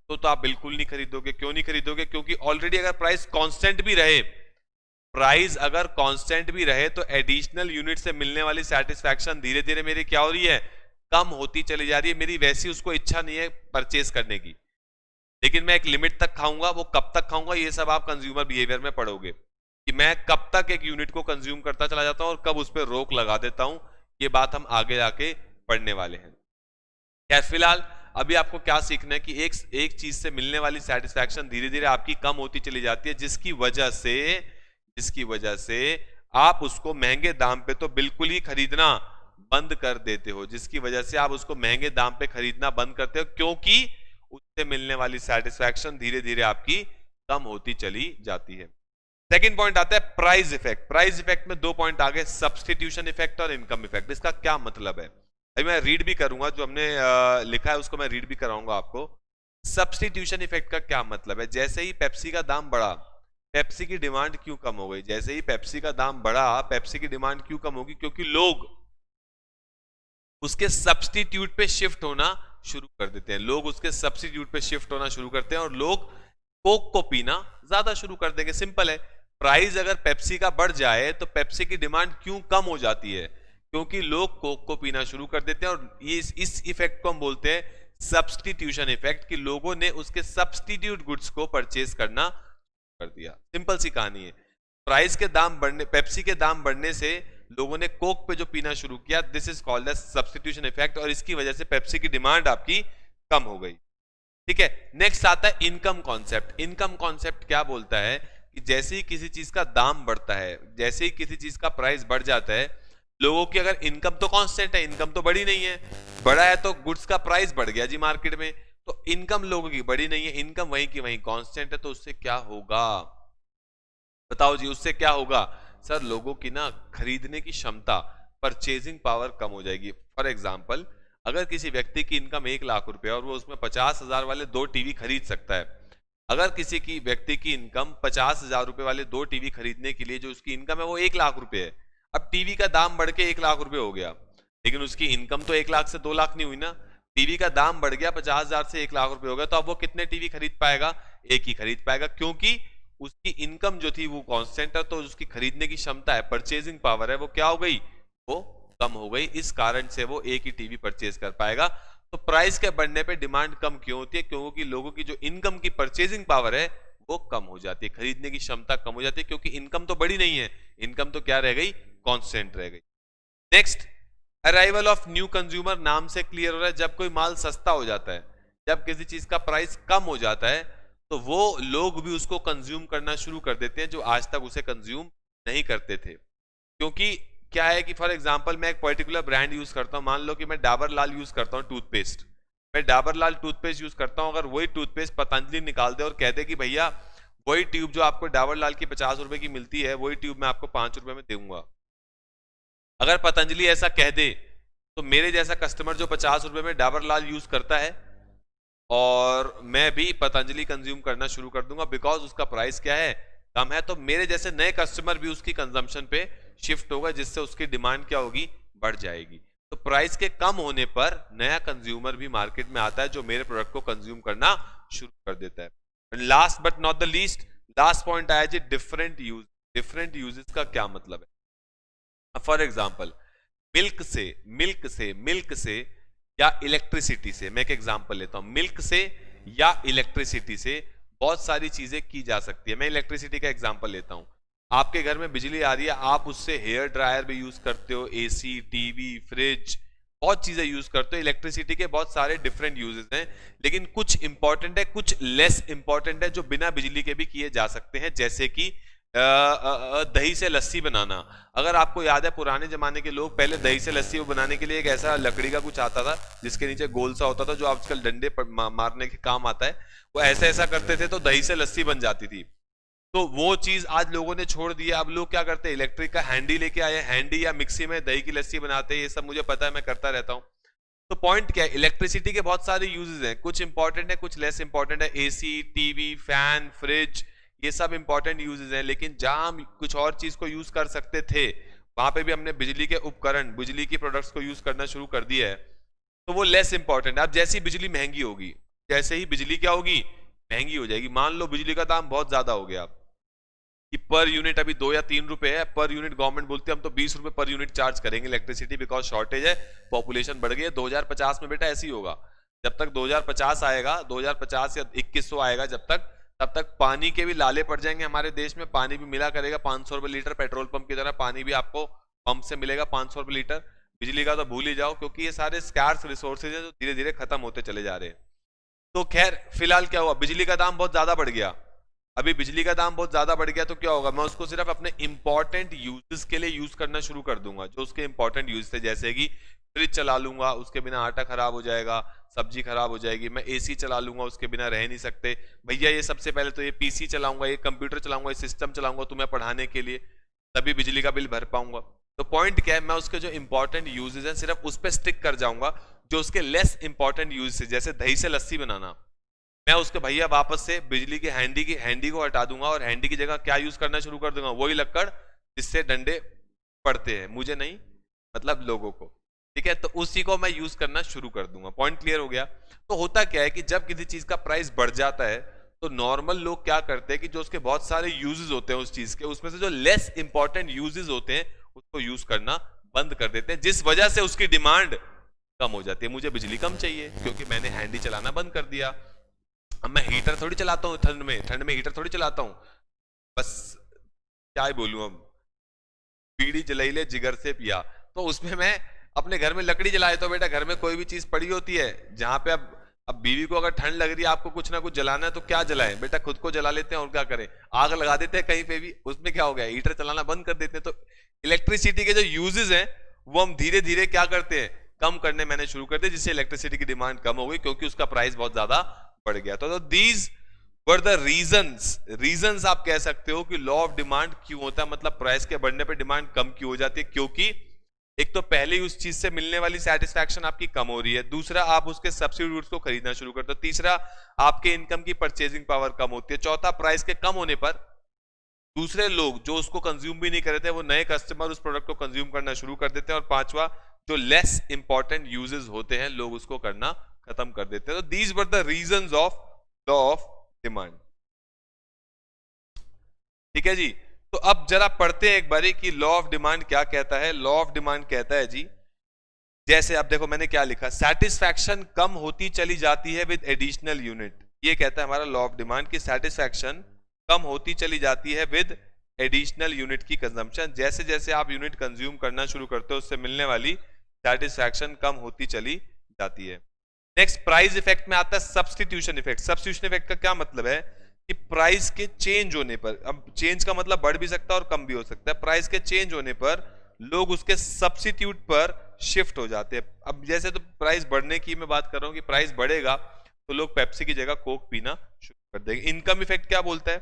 तो आप बिल्कुल नहीं खरीदोगे। क्यों नहीं खरीदोगे, क्योंकि ऑलरेडी अगर प्राइस कांस्टेंट भी रहे, प्राइस अगर कांस्टेंट भी रहे, तो एडिशनल यूनिट से मिलने वाली सेटिस्फैक्शन धीरे धीरे मेरी क्या हो रही है, कम होती चली जा रही है, मेरी वैसी उसको इच्छा नहीं है परचेज करने की, लेकिन मैं एक लिमिट तक खाऊंगा, वो कब तक खाऊंगा ये सब आप कंज्यूमर बिहेवियर में पढ़ोगे कि मैं कब तक एक यूनिट को कंज्यूम करता चला जाता हूं और कब उस पर रोक लगा देता हूं। ये बात हम आगे जाके पढ़ने वाले हैं। क्या फिलहाल अभी आपको क्या सीखना है कि एक चीज से मिलने वाली सेटिस्फैक्शन धीरे धीरे आपकी कम होती चली जाती है, जिसकी वजह से आप उसको महंगे दाम पे तो बिल्कुल ही खरीदना बंद कर देते हो, जिसकी वजह से आप उसको महंगे दाम पे खरीदना बंद करते हो, क्योंकि उससे मिलने वाली सेटिस्फैक्शन धीरे धीरे आपकी कम होती चली जाती है। सेकंड पॉइंट आता है प्राइस इफेक्ट। प्राइस इफेक्ट में दो पॉइंट आ गए, सब्स्टिट्यूशन इफेक्ट और इनकम इफेक्ट। इसका क्या मतलब है अभी मैं रीड भी करूंगा, जो हमने लिखा है उसको मैं रीड भी कराऊंगा आपको। सब्स्टिट्यूशन इफेक्ट का क्या मतलब है? जैसे ही पेप्सी का दाम बढ़ा, पेप्सी की डिमांड क्यों कम हो गई? जैसे ही पेप्सी का दाम बढ़ा, पेप्सी की डिमांड क्यों कम होगी? क्योंकि लोग उसके सब्स्टिट्यूट पे शिफ्ट होना शुरू कर देते हैं, लोग उसके सब्स्टिट्यूट पे शिफ्ट होना शुरू करते हैं और लोग कोक को पीना ज्यादा शुरू कर देंगे। सिंपल है, प्राइस अगर पेप्सी का बढ़ जाए तो पेप्सी की डिमांड क्यों कम हो जाती है? क्योंकि लोग कोक को पीना शुरू कर देते हैं। और ये इस इफेक्ट को हम बोलते हैं सब्स्टिट्यूशन इफेक्ट, कि लोगों ने उसके सब्स्टिट्यूट गुड्स को परचेज करना कर दिया। सिंपल सी कहानी है। प्राइस के दाम बढ़ने, पेप्सी के दाम बढ़ने से लोगों ने कोक पे जो पीना शुरू किया, this is called as substitution effect, और इसकी वजह से पेप्सी की डिमांड आपकी कम हो गई। ठीक है, नेक्स्ट आता है इनकम कॉन्सेप्ट। इनकम कॉन्सेप्ट क्या बोलता है कि जैसे ही किसी चीज का दाम बढ़ता है, जैसे ही किसी चीज का प्राइस बढ़ जाता है, लोगों की अगर इनकम तो कांस्टेंट है, इनकम तो बढ़ी नहीं है, बढ़ा है तो गुड्स का प्राइस बढ़ गया जी मार्केट में, तो इनकम लोगों की बढ़ी नहीं है, इनकम वहीं की वहीं कांस्टेंट है, तो उससे क्या होगा बताओ जी? उससे क्या होगा सर? लोगों की ना खरीदने की क्षमता, परचेजिंग पावर कम हो जाएगी। फॉर एग्जाम्पल, अगर किसी व्यक्ति की इनकम 1 लाख रुपए और वो उसमें 50,000 वाले 2 टीवी खरीद सकता है, अगर किसी की व्यक्ति की इनकम 50,000 रुपए वाले 2 टीवी खरीदने के लिए जो उसकी इनकम है वो 1 लाख रुपए है, अब टीवी का दाम बढ़ के 1 लाख रुपए हो गया, लेकिन उसकी इनकम तो 1 लाख से 2 लाख नहीं हुई ना। टीवी का दाम बढ़ गया 50,000 से 1 लाख रुपए हो गया, तो अब वो कितने टीवी खरीद पाएगा? एक ही खरीद पाएगा, क्योंकि उसकी इनकम जो थी वो कांस्टेंट है, तो उसकी खरीदने की क्षमता है, परचेजिंग पावर है, वो क्या हो गई? वो कम हो गई। इस कारण से वो एक ही टीवी परचेज कर पाएगा। तो प्राइस के बढ़ने पे डिमांड कम क्यों होती है? क्योंकि लोगों की जो इनकम की परचेजिंग पावर है वो कम हो जाती है, खरीदने की क्षमता कम हो जाती है, क्योंकि इनकम तो बढ़ी नहीं है, इनकम तो क्या रह गई? कांस्टेंट रह गई। Next, arrival of new consumer. नाम से क्लियर हो रहा है, जब कोई माल सस्ता हो जाता है, जब किसी चीज का प्राइस कम हो जाता है, तो वो लोग भी उसको कंज्यूम करना शुरू कर देते हैं जो आज तक उसे कंज्यूम नहीं करते थे। क्योंकि क्या है कि फॉर एग्जांपल मैं एक पर्टिकुलर ब्रांड यूज करता हूं, मान लो कि मैं डाबर लाल यूज करता हूं टूथपेस्ट, मैं डाबर लाल टूथपेस्ट यूज करता हूं, अगर वही टूथपेस्ट पतंजलि निकाल दे और कह दे कि भैया वही ट्यूब जो आपको डाबर लाल की 50 रुपए की मिलती है, वही ट्यूब मैं आपको 5 रुपए में दूंगा, अगर पतंजलि ऐसा कह दे, तो मेरे जैसा कस्टमर जो 50 रुपए में डाबर लाल यूज करता है और मैं भी पतंजलि कंज्यूम करना शुरू कर दूंगा, बिकॉज उसका प्राइस क्या है? कम है, तो मेरे जैसे नए कस्टमर भी उसकी कंजम्पशन पे शिफ्ट होगा, जिससे उसकी डिमांड क्या होगी? बढ़ जाएगी। तो प्राइस के कम होने पर नया कंज्यूमर भी मार्केट में आता है जो मेरे प्रोडक्ट को कंज्यूम करना शुरू कर देता है। Last but not the least, last point आया जी डिफरेंट यूज। डिफरेंट यूजेस का क्या मतलब है? फॉर एग्जाम्पल, मिल्क से या इलेक्ट्रिसिटी से, मैं एक एग्जांपल लेता हूं, मिल्क से या इलेक्ट्रिसिटी से बहुत सारी चीजें की जा सकती है। मैं इलेक्ट्रिसिटी का एग्जांपल लेता हूं, आपके घर में बिजली आ रही है, आप उससे हेयर ड्रायर भी यूज करते हो, एसी, टीवी, फ्रिज, बहुत चीजें यूज करते हो। इलेक्ट्रिसिटी के बहुत सारे डिफरेंट यूजेस हैं, लेकिन कुछ इंपॉर्टेंट है, कुछ लेस इंपॉर्टेंट है जो बिना बिजली के भी किए जा सकते हैं, जैसे कि दही से लस्सी बनाना। अगर आपको याद है, पुराने जमाने के लोग पहले दही से लस्सी बनाने के लिए एक ऐसा लकड़ी का कुछ आता था जिसके नीचे गोल सा होता था, जो आजकल डंडे पर मारने के काम आता है, वो ऐसा ऐसा करते थे तो दही से लस्सी बन जाती थी। तो वो चीज आज लोगों ने छोड़ दिया। अब लोग क्या करते हैं? इलेक्ट्रिक का हैंडी लेके आए, हैंडी या मिक्सी में दही की लस्सी बनाते हैं। ये सब मुझे पता है, मैं करता रहता हूँ। तो पॉइंट क्या है? इलेक्ट्रिसिटी के बहुत सारे यूजेस हैं, कुछ इंपॉर्टेंट है, कुछ लेस इंपॉर्टेंट है। एसी, टीवी, फैन, फ्रिज, ये सब इंपॉर्टेंट यूजेस हैं, लेकिन जहां हम कुछ और चीज को यूज कर सकते थे, वहां पे भी हमने बिजली के उपकरण, बिजली की प्रोडक्ट्स को यूज करना शुरू कर दिया है, तो वो लेस इंपॉर्टेंट है। अब जैसी बिजली महंगी होगी, जैसे ही बिजली क्या होगी? महंगी हो जाएगी। मान लो बिजली का दाम बहुत ज्यादा हो गया कि पर यूनिट अभी 2 या 3 रुपए है पर यूनिट, गवर्नमेंट बोलती है हम तो 20 रुपए पर यूनिट चार्ज करेंगे इलेक्ट्रिसिटी, बिकॉज शॉर्टेज है, पॉपुलेशन बढ़ गई है, 2050 में बेटा ऐसी होगा। जब तक 2050 आएगा, 2050 या 2100 आएगा जब तक, तब तक पानी के भी लाले पड़ जाएंगे हमारे देश में, पानी भी मिला करेगा 500 रुपए लीटर, पेट्रोल पंप की तरह पानी भी आपको पंप से मिलेगा 500 रुपए लीटर। बिजली का तो भूल ही जाओ, क्योंकि ये सारे स्कार्स रिसोर्सेज हैं जो धीरे धीरे खत्म होते चले जा रहे हैं। तो खैर फिलहाल क्या हुआ, बिजली का दाम बहुत ज्यादा बढ़ गया। अभी बिजली का दाम बहुत ज्यादा बढ़ गया तो क्या होगा, मैं उसको सिर्फ अपने इंपॉर्टेंट यूजेस के लिए यूज करना शुरू कर दूंगा, जो उसके इंपॉर्टेंट यूज थे, जैसे कि फ्रिज चला लूंगा, उसके बिना आटा खराब हो जाएगा, सब्जी खराब हो जाएगी, मैं एसी चला लूंगा, उसके बिना रह नहीं सकते भैया, ये सबसे पहले तो ये पीसी चलाऊंगा, ये कंप्यूटर चलाऊंगा, ये सिस्टम चलाऊंगा तुम्हें पढ़ाने के लिए, तभी बिजली का बिल भर पाऊंगा। तो पॉइंट क्या है, मैं उसके जो इंपॉर्टेंट यूजेस हैं सिर्फ उस पर स्टिक कर जाऊंगा, जो उसके लेस इंपॉर्टेंट यूज है, जैसे दही से लस्सी बनाना, मैं उसके भैया वापस से बिजली की हैंडी को हटा दूंगा और हैंडी की जगह क्या यूज करना शुरू कर दूंगा, वही लक्कड़ जिससे डंडे पड़ते हैं, मुझे नहीं मतलब लोगों को, ठीक है, तो उसी को मैं यूज करना शुरू कर दूंगा। पॉइंट क्लियर हो गया। तो होता क्या है कि जब किसी चीज का प्राइस बढ़ जाता है तो नॉर्मल लोग क्या करते हैं कि जो उसके बहुत सारे यूजेस होते हैं उस चीज के, उसमें से जो लेस इंपॉर्टेंट यूजेस होते हैं उसको यूज करना बंद कर देते हैं, जिस वजह से उसकी डिमांड कम हो जाती है। मुझे बिजली कम चाहिए क्योंकि मैंने हैंडी चलाना बंद कर दिया, अब मैं हीटर थोड़ी चलाता हूँ ठंड में हीटर थोड़ी चलाता हूँ, बस क्या ही बोलूं, अब बीड़ी जलाई ले जिगर से पिया, तो उसमें मैं अपने घर में लकड़ी जलाए, तो बेटा घर में कोई भी चीज पड़ी होती है जहां पे अब बीवी को अगर ठंड लग रही है, आपको कुछ ना कुछ जलाना है, तो क्या जलाएं बेटा, खुद को जला लेते हैं और क्या करें, आग लगा देते हैं कहीं पे भी, उसमें क्या हो गया, हीटर चलाना बंद कर देते हैं। तो इलेक्ट्रिसिटी के जो यूजेस हैं वो हम धीरे धीरे क्या करते हैं, कम करने मैंने शुरू कर दिया, जिससे इलेक्ट्रिसिटी की डिमांड कम हो गई क्योंकि उसका प्राइस बहुत ज्यादा बढ़ गया। तो दीज वर द रीजंस आप कह सकते हो कि लॉ ऑफ डिमांड क्यों होता है, मतलब प्राइस के बढ़ने पे डिमांड कम क्यों हो जाती है, क्योंकि एक तो पहले ही उस चीज से मिलने वाली सेटिस्फैक्शन आपकी कम हो रही है, दूसरा आप उसके सब्स्टिट्यूट्स को खरीदना शुरू करते हो, तीसरा आपके इनकम की परचेजिंग पावर कम होती है, चौथा प्राइस के कम होने पर दूसरे लोग जो उसको कंज्यूम भी नहीं कर रहे थे वो नए कस्टमर उस प्रोडक्ट को कंज्यूम करना शुरू कर देते हैं, और पांचवा जो लेस इंपॉर्टेंट यूजेस होते हैं लोग उसको करना खत्म कर देते हैं। तो these were the reasons of law of demand. ठीक है जी, तो अब जरा पढ़ते हैं एक बारी कि लॉ ऑफ डिमांड क्या कहता है। लॉ ऑफ डिमांड कहता है जी, जैसे अब देखो मैंने क्या लिखा, सेटिस्फैक्शन कम होती चली जाती है विद एडिशनल यूनिट, ये कहता है हमारा लॉ ऑफ डिमांड की सेटिस्फैक्शन कम होती चली जाती है विद एडिशनल यूनिट की कंजम्पशन, जैसे जैसे आप यूनिट कंज्यूम करना शुरू करते हो उससे मिलने वाली सेटिस्फैक्शन कम होती चली जाती है। नेक्स्ट प्राइस इफेक्ट में आता है सब्स्टिट्यूशन इफेक्ट। सब्स्टिट्यूशन इफेक्ट का क्या मतलब है कि प्राइस के चेंज होने पर, अब चेंज का मतलब बढ़ भी सकता है और कम भी हो सकता है, प्राइस के चेंज होने पर लोग उसके सब्स्टिट्यूट पर शिफ्ट हो जाते हैं। अब जैसे तो प्राइस बढ़ने की मैं बात कर रहा हूं कि प्राइस बढ़ेगा तो लोग पेप्सी की जगह कोक पीना शुरू कर देंगे। इनकम इफेक्ट क्या बोलता है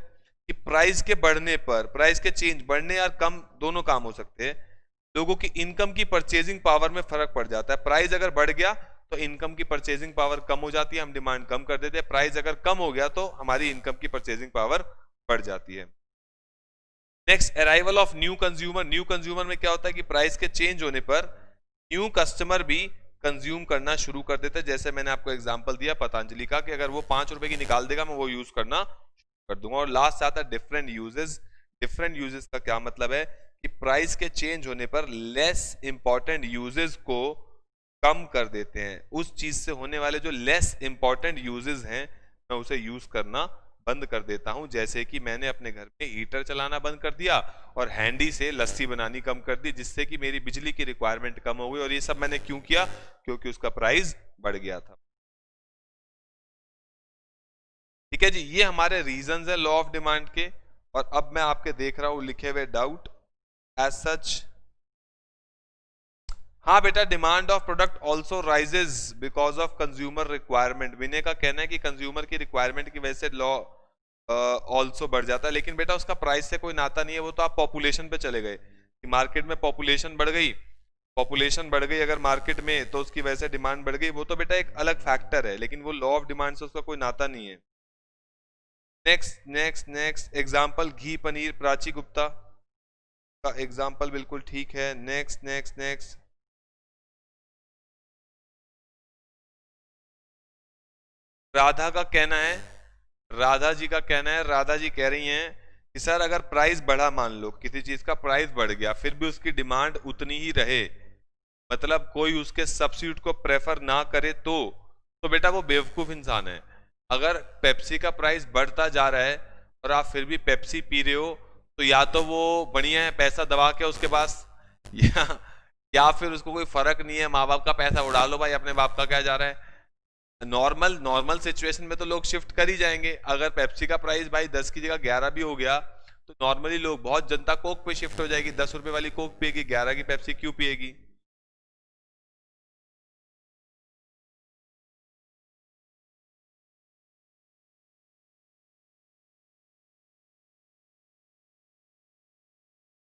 कि प्राइस के बढ़ने पर, प्राइस के चेंज बढ़ने या कम दोनों काम हो सकते हैं, लोगों की इनकम की परचेजिंग पावर में फर्क पड़ जाता है। प्राइस अगर बढ़ गया तो इनकम की परचेजिंग पावर कम हो जाती है, हम डिमांड कम कर देते हैं, प्राइस अगर कम हो गया तो हमारी इनकम की परचेजिंग पावर बढ़ जाती है। Next arrival of new consumer. New consumer में क्या होता है कि प्राइस के चेंज होने पर न्यू कस्टमर भी कंज्यूम करना शुरू कर देते हैं, जैसे मैंने आपको एग्जांपल दिया पतंजलि का कि अगर वो 5 रुपए की निकाल देगा मैं वो यूज करना कर दूंगा। और लास्ट आता है डिफरेंट यूजेस। डिफरेंट यूजेस का क्या मतलब है कि प्राइस के चेंज होने पर लेस इंपॉर्टेंट यूजेस को कम कर देते हैं, उस चीज से होने वाले जो लेस इंपॉर्टेंट यूजेस हैं मैं उसे यूज करना बंद कर देता हूं, जैसे कि मैंने अपने घर में हीटर चलाना बंद कर दिया और हैंडी से लस्सी बनानी कम कर दी, जिससे कि मेरी बिजली की रिक्वायरमेंट कम हो गई। और ये सब मैंने क्यों किया, क्योंकि उसका प्राइस बढ़ गया था। ठीक है जी, ये हमारे रीजंस है लॉ ऑफ डिमांड के। और अब मैं आपके देख रहा हूं लिखे हुए डाउट एज सच। हाँ बेटा, demand of product also rises because of consumer requirement. Vinay का कहना है कि कंज्यूमर की रिक्वायरमेंट की वजह से लॉ ऑल्सो बढ़ जाता है, लेकिन बेटा उसका प्राइस से कोई नाता नहीं है, वो तो आप पॉपुलेशन पे चले गए कि मार्केट में पॉपुलेशन बढ़ गई, पॉपुलेशन बढ़ गई अगर मार्केट में तो उसकी वजह से डिमांड बढ़ गई, वो तो बेटा एक अलग फैक्टर है, लेकिन वो लॉ ऑफ डिमांड से उसका कोई नाता नहीं है। नेक्स्ट नेक्स्ट नेक्स्ट एग्जाम्पल घी पनीर, प्राची गुप्ता का एग्जाम्पल बिल्कुल ठीक है। नेक्स्ट नेक्स्ट नेक्स्ट राधा का कहना है, राधा जी का कहना है, राधा जी कह रही हैं कि सर अगर प्राइस बढ़ा, मान लो किसी चीज का प्राइस बढ़ गया फिर भी उसकी डिमांड उतनी ही रहे, मतलब कोई उसके सब्स्टिट्यूट को प्रेफर ना करे, तो तो बेटा वो बेवकूफ इंसान है। अगर पेप्सी का प्राइस बढ़ता जा रहा है और आप फिर भी पेप्सी पी रहे हो, तो या तो वो बढ़िया है पैसा दबा के उसके पास, या या फिर उसको कोई फर्क नहीं है, माँ बाप का पैसा उड़ा लो भाई, अपने बाप का क्या जा रहा है। नॉर्मल नॉर्मल सिचुएशन में तो लोग शिफ्ट कर ही जाएंगे। अगर पेप्सी का प्राइस भाई 10 की जगह 11 भी हो गया, तो नॉर्मली लोग, बहुत जनता कोक पे शिफ्ट हो जाएगी। 10 रुपए वाली कोक पिएगी, 11 की पेप्सी क्यों पिएगी।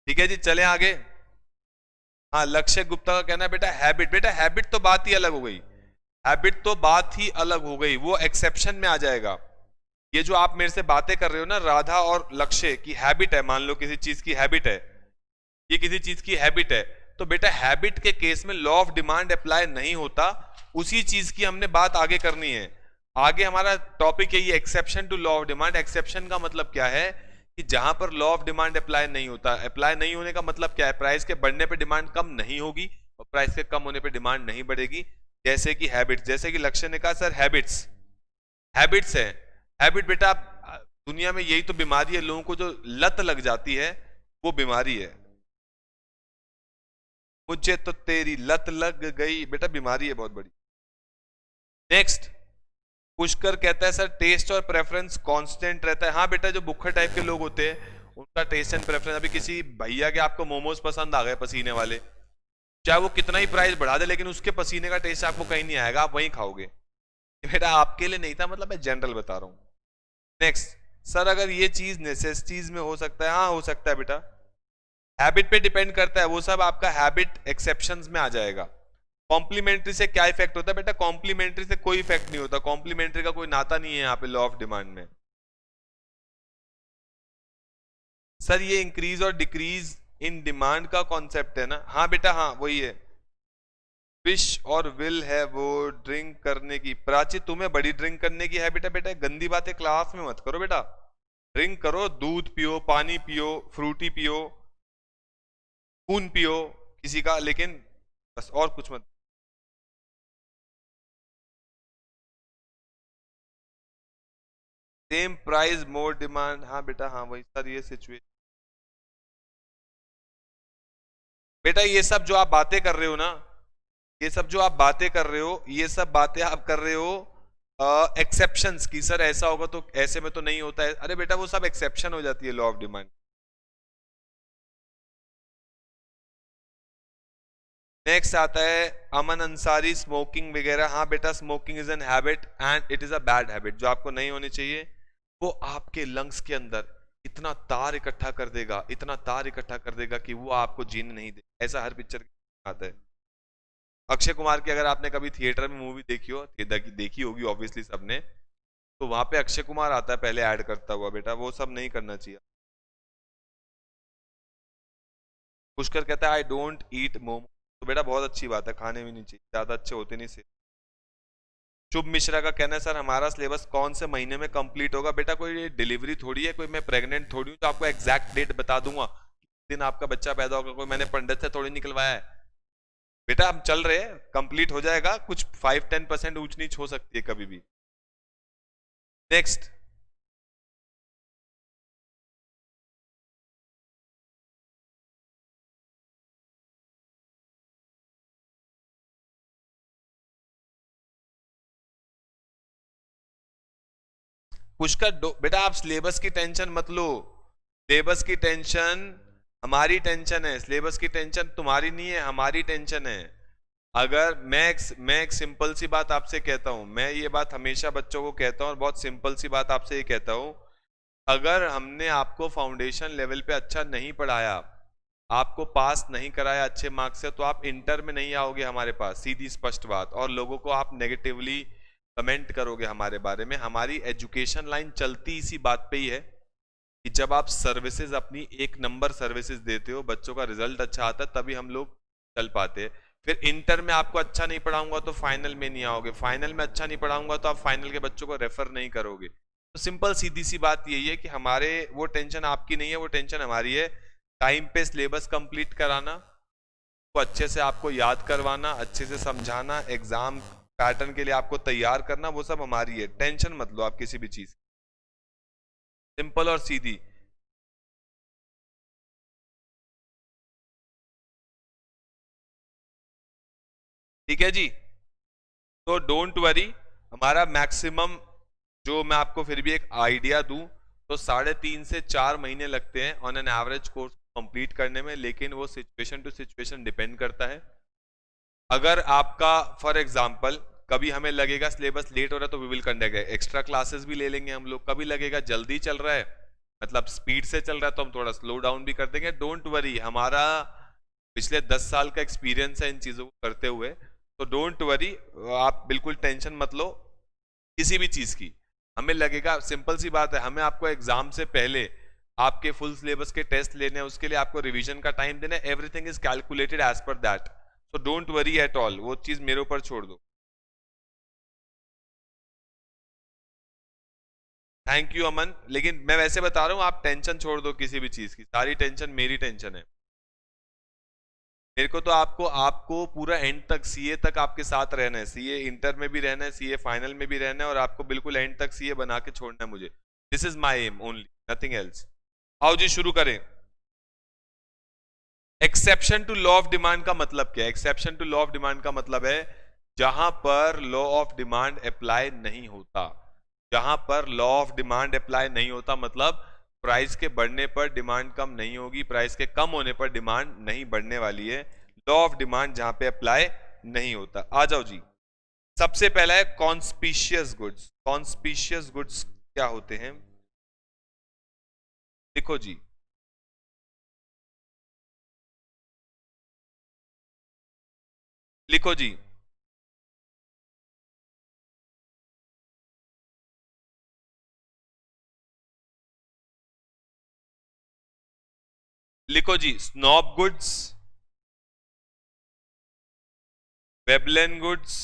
ठीक है जी, चले आगे। हाँ, लक्ष्य गुप्ता का कहना है बेटा हैबिट, बेटा हैबिट तो बात ही अलग हो गई। हैबिट तो बात ही अलग हो गई, वो एक्सेप्शन में आ जाएगा। ये जो आप मेरे से बातें कर रहे हो ना राधा और लक्ष्य की हैबिट है, मान लो किसी चीज की हैबिट है, ये किसी चीज की हैबिट है, तो बेटा हैबिट के केस में लॉ ऑफ डिमांड अप्लाई नहीं होता। उसी चीज की हमने बात आगे करनी है। आगे हमारा टॉपिक है ये exception to law of demand. Exception का मतलब क्या है कि जहां पर लॉ ऑफ डिमांड अप्लाई नहीं होता। अप्लाई नहीं होने का मतलब क्या है, प्राइस के बढ़ने पे डिमांड कम नहीं होगी और प्राइस के कम होने पे डिमांड नहीं बढ़ेगी। जैसे कि हैबिट्स, जैसे कि लक्ष्य ने कहा सर हैबिट्स, हैबिट्स है। हैबिट बेटा दुनिया में यही तो बीमारी है, लोगों को जो लत लग जाती है वो बीमारी है। मुझे तो तेरी लत लग गई, बेटा बीमारी है बहुत बड़ी। नेक्स्ट, पुष्कर कहता है सर टेस्ट और प्रेफरेंस कांस्टेंट रहता है। हाँ बेटा, जो बुक्खर टाइप के लोग होते हैं उनका टेस्ट एंड प्रेफरेंस, अभी किसी भैया के आपको मोमोज पसंद आ गए पसीने वाले, चाहे वो कितना ही प्राइस बढ़ा दे, लेकिन उसके पसीने का टेस्ट आपको कहीं नहीं आएगा, आप वहीं खाओगे। बेटा आपके लिए नहीं था, मतलब मैं जनरल बता रहा हूँ। नेक्स्ट, सर अगर ये चीज नेसेसिटीज में हो सकता है, हाँ हो सकता है बेटा। हैबिट पे डिपेंड करता है, वो सब आपका हैबिट एक्सेप्शंस में आ जाएगा। कॉम्प्लीमेंट्री से क्या इफेक्ट होता है बेटा, कॉम्प्लीमेंट्री से कोई इफेक्ट नहीं होता, कॉम्प्लीमेंट्री का कोई नाता नहीं है यहाँ पे लॉ ऑफ डिमांड में। सर ये इंक्रीज और डिक्रीज इन डिमांड का कॉन्सेप्ट है ना। हाँ बेटा हाँ वही है। विश और विल है वो ड्रिंक करने की। प्राची तुम्हें बड़ी ड्रिंक करने की है बेटा, बेटा गंदी बातें क्लास में मत करो बेटा। ड्रिंक करो, दूध पियो, पानी पियो, फ्रूटी पियो, खून पियो किसी का, लेकिन बस और कुछ मत। सेम प्राइस मोर डिमांड, हाँ बेटा हाँ वही सर ये सिचुएशन। बेटा ये सब जो आप बातें कर रहे हो ना, ये सब जो आप बातें कर रहे हो, ये सब बातें आप कर रहे हो एक्सेप्शंस की। सर ऐसा होगा तो ऐसे में तो नहीं होता है, अरे बेटा वो सब एक्सेप्शन हो जाती है लॉ ऑफ डिमांड। नेक्स्ट आता है अमन अंसारी, स्मोकिंग वगैरह। हाँ बेटा smoking is an habit and it is a bad habit, जो आपको नहीं होनी चाहिए। वो आपके लंग्स के अंदर इतना तार इकट्ठा कर देगा, इतना तार इकट्ठा कर देगा कि वो आपको जीने नहीं दे, ऐसा हर पिक्चर आता है। अक्षय कुमार की अगर आपने कभी थिएटर में मूवी देखी हो, देखी होगी ऑब्वियसली सबने, तो वहां पे अक्षय कुमार आता है पहले ऐड करता हुआ, बेटा वो सब नहीं करना चाहिए। पुष्कर कहता है आई डोंट ईट मोमो, तो बेटा बहुत अच्छी बात है, खाने भी नहीं चाहिए, ज्यादा अच्छे होते नहीं से। शुभ मिश्रा का कहना है सर हमारा सिलेबस कौन से महीने में कंप्लीट होगा। बेटा कोई डिलीवरी थोड़ी है, कोई मैं प्रेग्नेंट थोड़ी हूँ तो आपको एग्जैक्ट डेट बता दूंगा दिन आपका बच्चा पैदा होगा, कोई मैंने पंडित से थोड़ी निकलवाया है। बेटा हम चल रहे हैं, कंप्लीट हो जाएगा, कुछ 5-10% ऊंच नीच हो सकती है कभी भी। नेक्स्ट, पुष्कर बेटा आप सिलेबस की टेंशन मत लो, सिलेबस की टेंशन हमारी टेंशन है, सिलेबस की टेंशन तुम्हारी नहीं है, हमारी टेंशन है। अगर मैं एक सिंपल सी बात आपसे कहता हूं, मैं ये बात हमेशा बच्चों को कहता हूं और बहुत सिंपल सी बात आपसे ये कहता हूं, अगर हमने आपको फाउंडेशन लेवल पे अच्छा नहीं पढ़ाया, आपको पास नहीं कराया अच्छे मार्क्स से, तो आप इंटर में नहीं आओगे हमारे पास, सीधी स्पष्ट बात। और लोगों को आप नेगेटिवली कमेंट करोगे हमारे बारे में। हमारी एजुकेशन लाइन चलती इसी बात पे ही है कि जब आप सर्विसेज अपनी एक नंबर सर्विसेज देते हो, बच्चों का रिजल्ट अच्छा आता है, तभी हम लोग चल पाते हैं। फिर इंटर में आपको अच्छा नहीं पढ़ाऊंगा तो फाइनल में नहीं आओगे, फाइनल में अच्छा नहीं पढ़ाऊंगा तो आप फाइनल के बच्चों को रेफर नहीं करोगे। तो सिंपल सीधी सी बात यही है कि हमारे, वो टेंशन आपकी नहीं है, वो टेंशन हमारी है। टाइम पे सिलेबस कंप्लीट कराना, वो अच्छे से आपको याद करवाना, अच्छे से समझाना, एग्जाम पैटर्न के लिए आपको तैयार करना, वो सब हमारी है, टेंशन मत लो आप किसी भी चीज। सिंपल और सीधी। ठीक है जी। तो डोंट वरी, हमारा मैक्सिमम, जो मैं आपको फिर भी एक आइडिया दूं, तो 3.5 से 4 महीने लगते हैं on an average course complete करने में, लेकिन वो सिचुएशन टू सिचुएशन डिपेंड करता है। अगर आपका फॉर एग्जांपल कभी हमें लगेगा सिलेबस लेट हो रहा है तो we will conduct extra classes भी ले लेंगे हम लोग, कभी लगेगा जल्दी चल रहा है, मतलब स्पीड से चल रहा है, तो हम थोड़ा स्लो डाउन भी कर देंगे। डोंट वरी, हमारा पिछले 10 साल का एक्सपीरियंस है इन चीज़ों को करते हुए, तो डोंट वरी, आप बिल्कुल टेंशन मत लो किसी भी चीज़ की। हमें लगेगा, सिंपल सी बात है, हमें आपको एग्जाम से पहले आपके फुल सिलेबस के टेस्ट लेने हैं, उसके लिए आपको रिवीजन का टाइम देना है, everything is calculated as per that, so don't worry at all, वो चीज़ मेरे ऊपर छोड़ दो। थैंक यू अमन, लेकिन मैं वैसे बता रहा हूँ, आप टेंशन छोड़ दो किसी भी चीज़ की, सारी टेंशन मेरी टेंशन है। मेरे को तो आपको आपको पूरा एंड तक, सीए तक आपके साथ रहना है, सीए इंटर में भी रहना है, सीए फाइनल में भी रहना है, और आपको बिल्कुल एंड तक सीए बना के छोड़ना है मुझे। This is my aim only, nothing else. आओ जी शुरू करें। Exception to law of demand का मतलब क्या है? Exception to law of demand का मतलब है जहां पर लॉ ऑफ डिमांड अप्लाई नहीं होता। जहां पर लॉ ऑफ डिमांड अप्लाई नहीं होता मतलब प्राइस के बढ़ने पर डिमांड कम नहीं होगी, प्राइस के कम होने पर डिमांड नहीं बढ़ने वाली है। लॉ ऑफ डिमांड जहां पे अप्लाई नहीं होता। आ जाओ जी। सबसे पहला है कॉन्स्पिशियस गुड्स। कॉन्स्पिशियस गुड्स क्या होते हैं? देखो जी, लिखो जी। लिखो जी, snob goods, Veblen goods,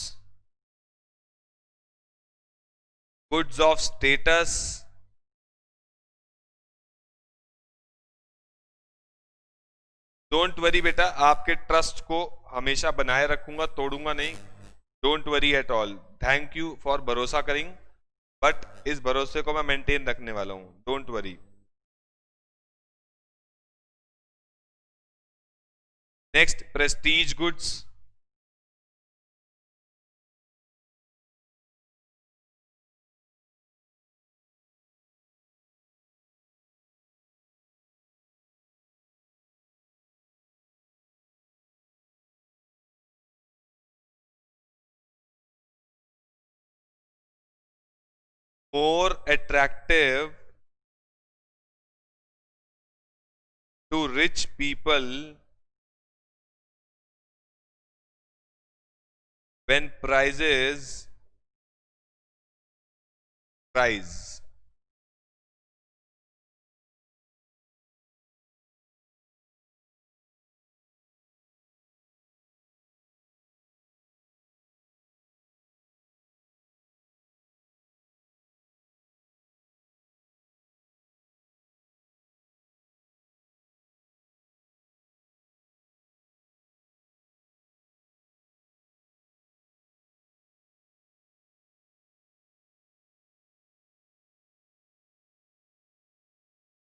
goods of status, don't worry बेटा, आपके ट्रस्ट को हमेशा बनाए रखूंगा, तोड़ूंगा नहीं। Don't worry at all, thank you for भरोसा करिंग, बट इस भरोसे को मैं मेंटेन रखने वाला हूं, don't worry. Next, prestige goods. More attractive to rich people when prices rise.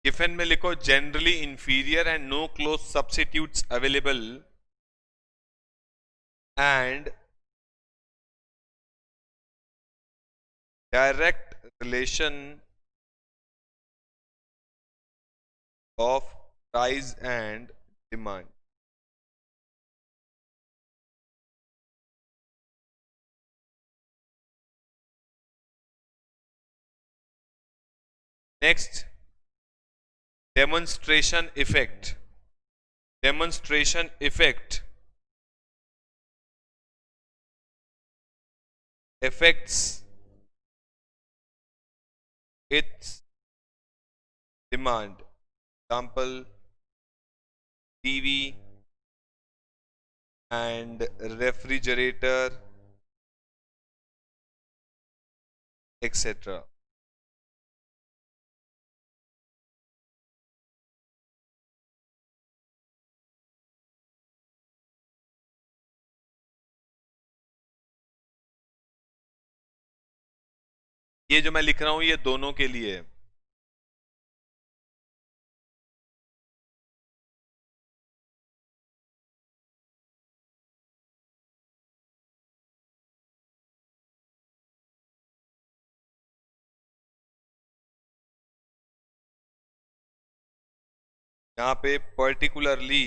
Giffen में लिखो generally inferior and no close substitutes available and direct relation of price and demand. Next, demonstration effect. Demonstration effect affects its demand. Example, TV and refrigerator, etc. ये जो मैं लिख रहा हूं ये दोनों के लिए है। यहाँ पे particularly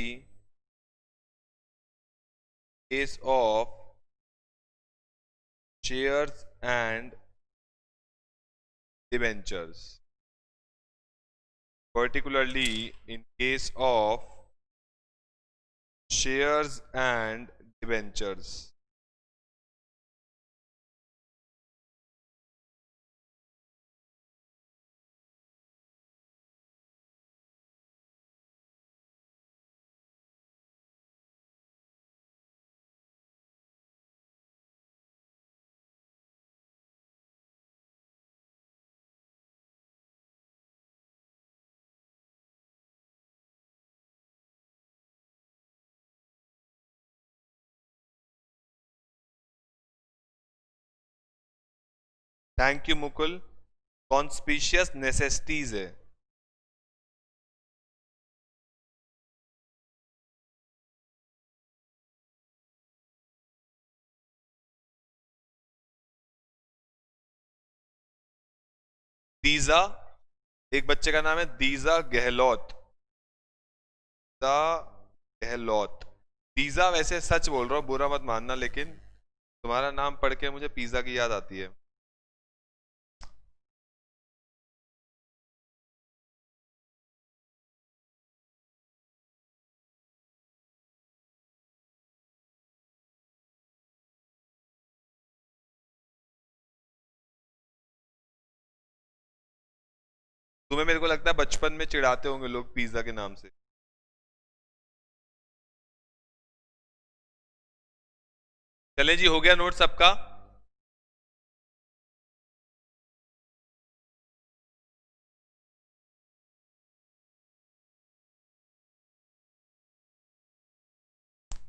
case of shares and debentures, particularly in case of shares and debentures। Thank you Mukul. Conspicuous necessities है। दीजा, एक बच्चे का नाम है दीजा गहलोत। गहलोत, दीजा, वैसे सच बोल रहा हूँ, बुरा मत मानना, लेकिन तुम्हारा नाम पढ़ के मुझे पिज्जा की याद आती है। तुम्हें मेरे को लगता है बचपन में चिढ़ाते होंगे लोग पिज्जा के नाम से। चले जी, हो गया नोट सबका?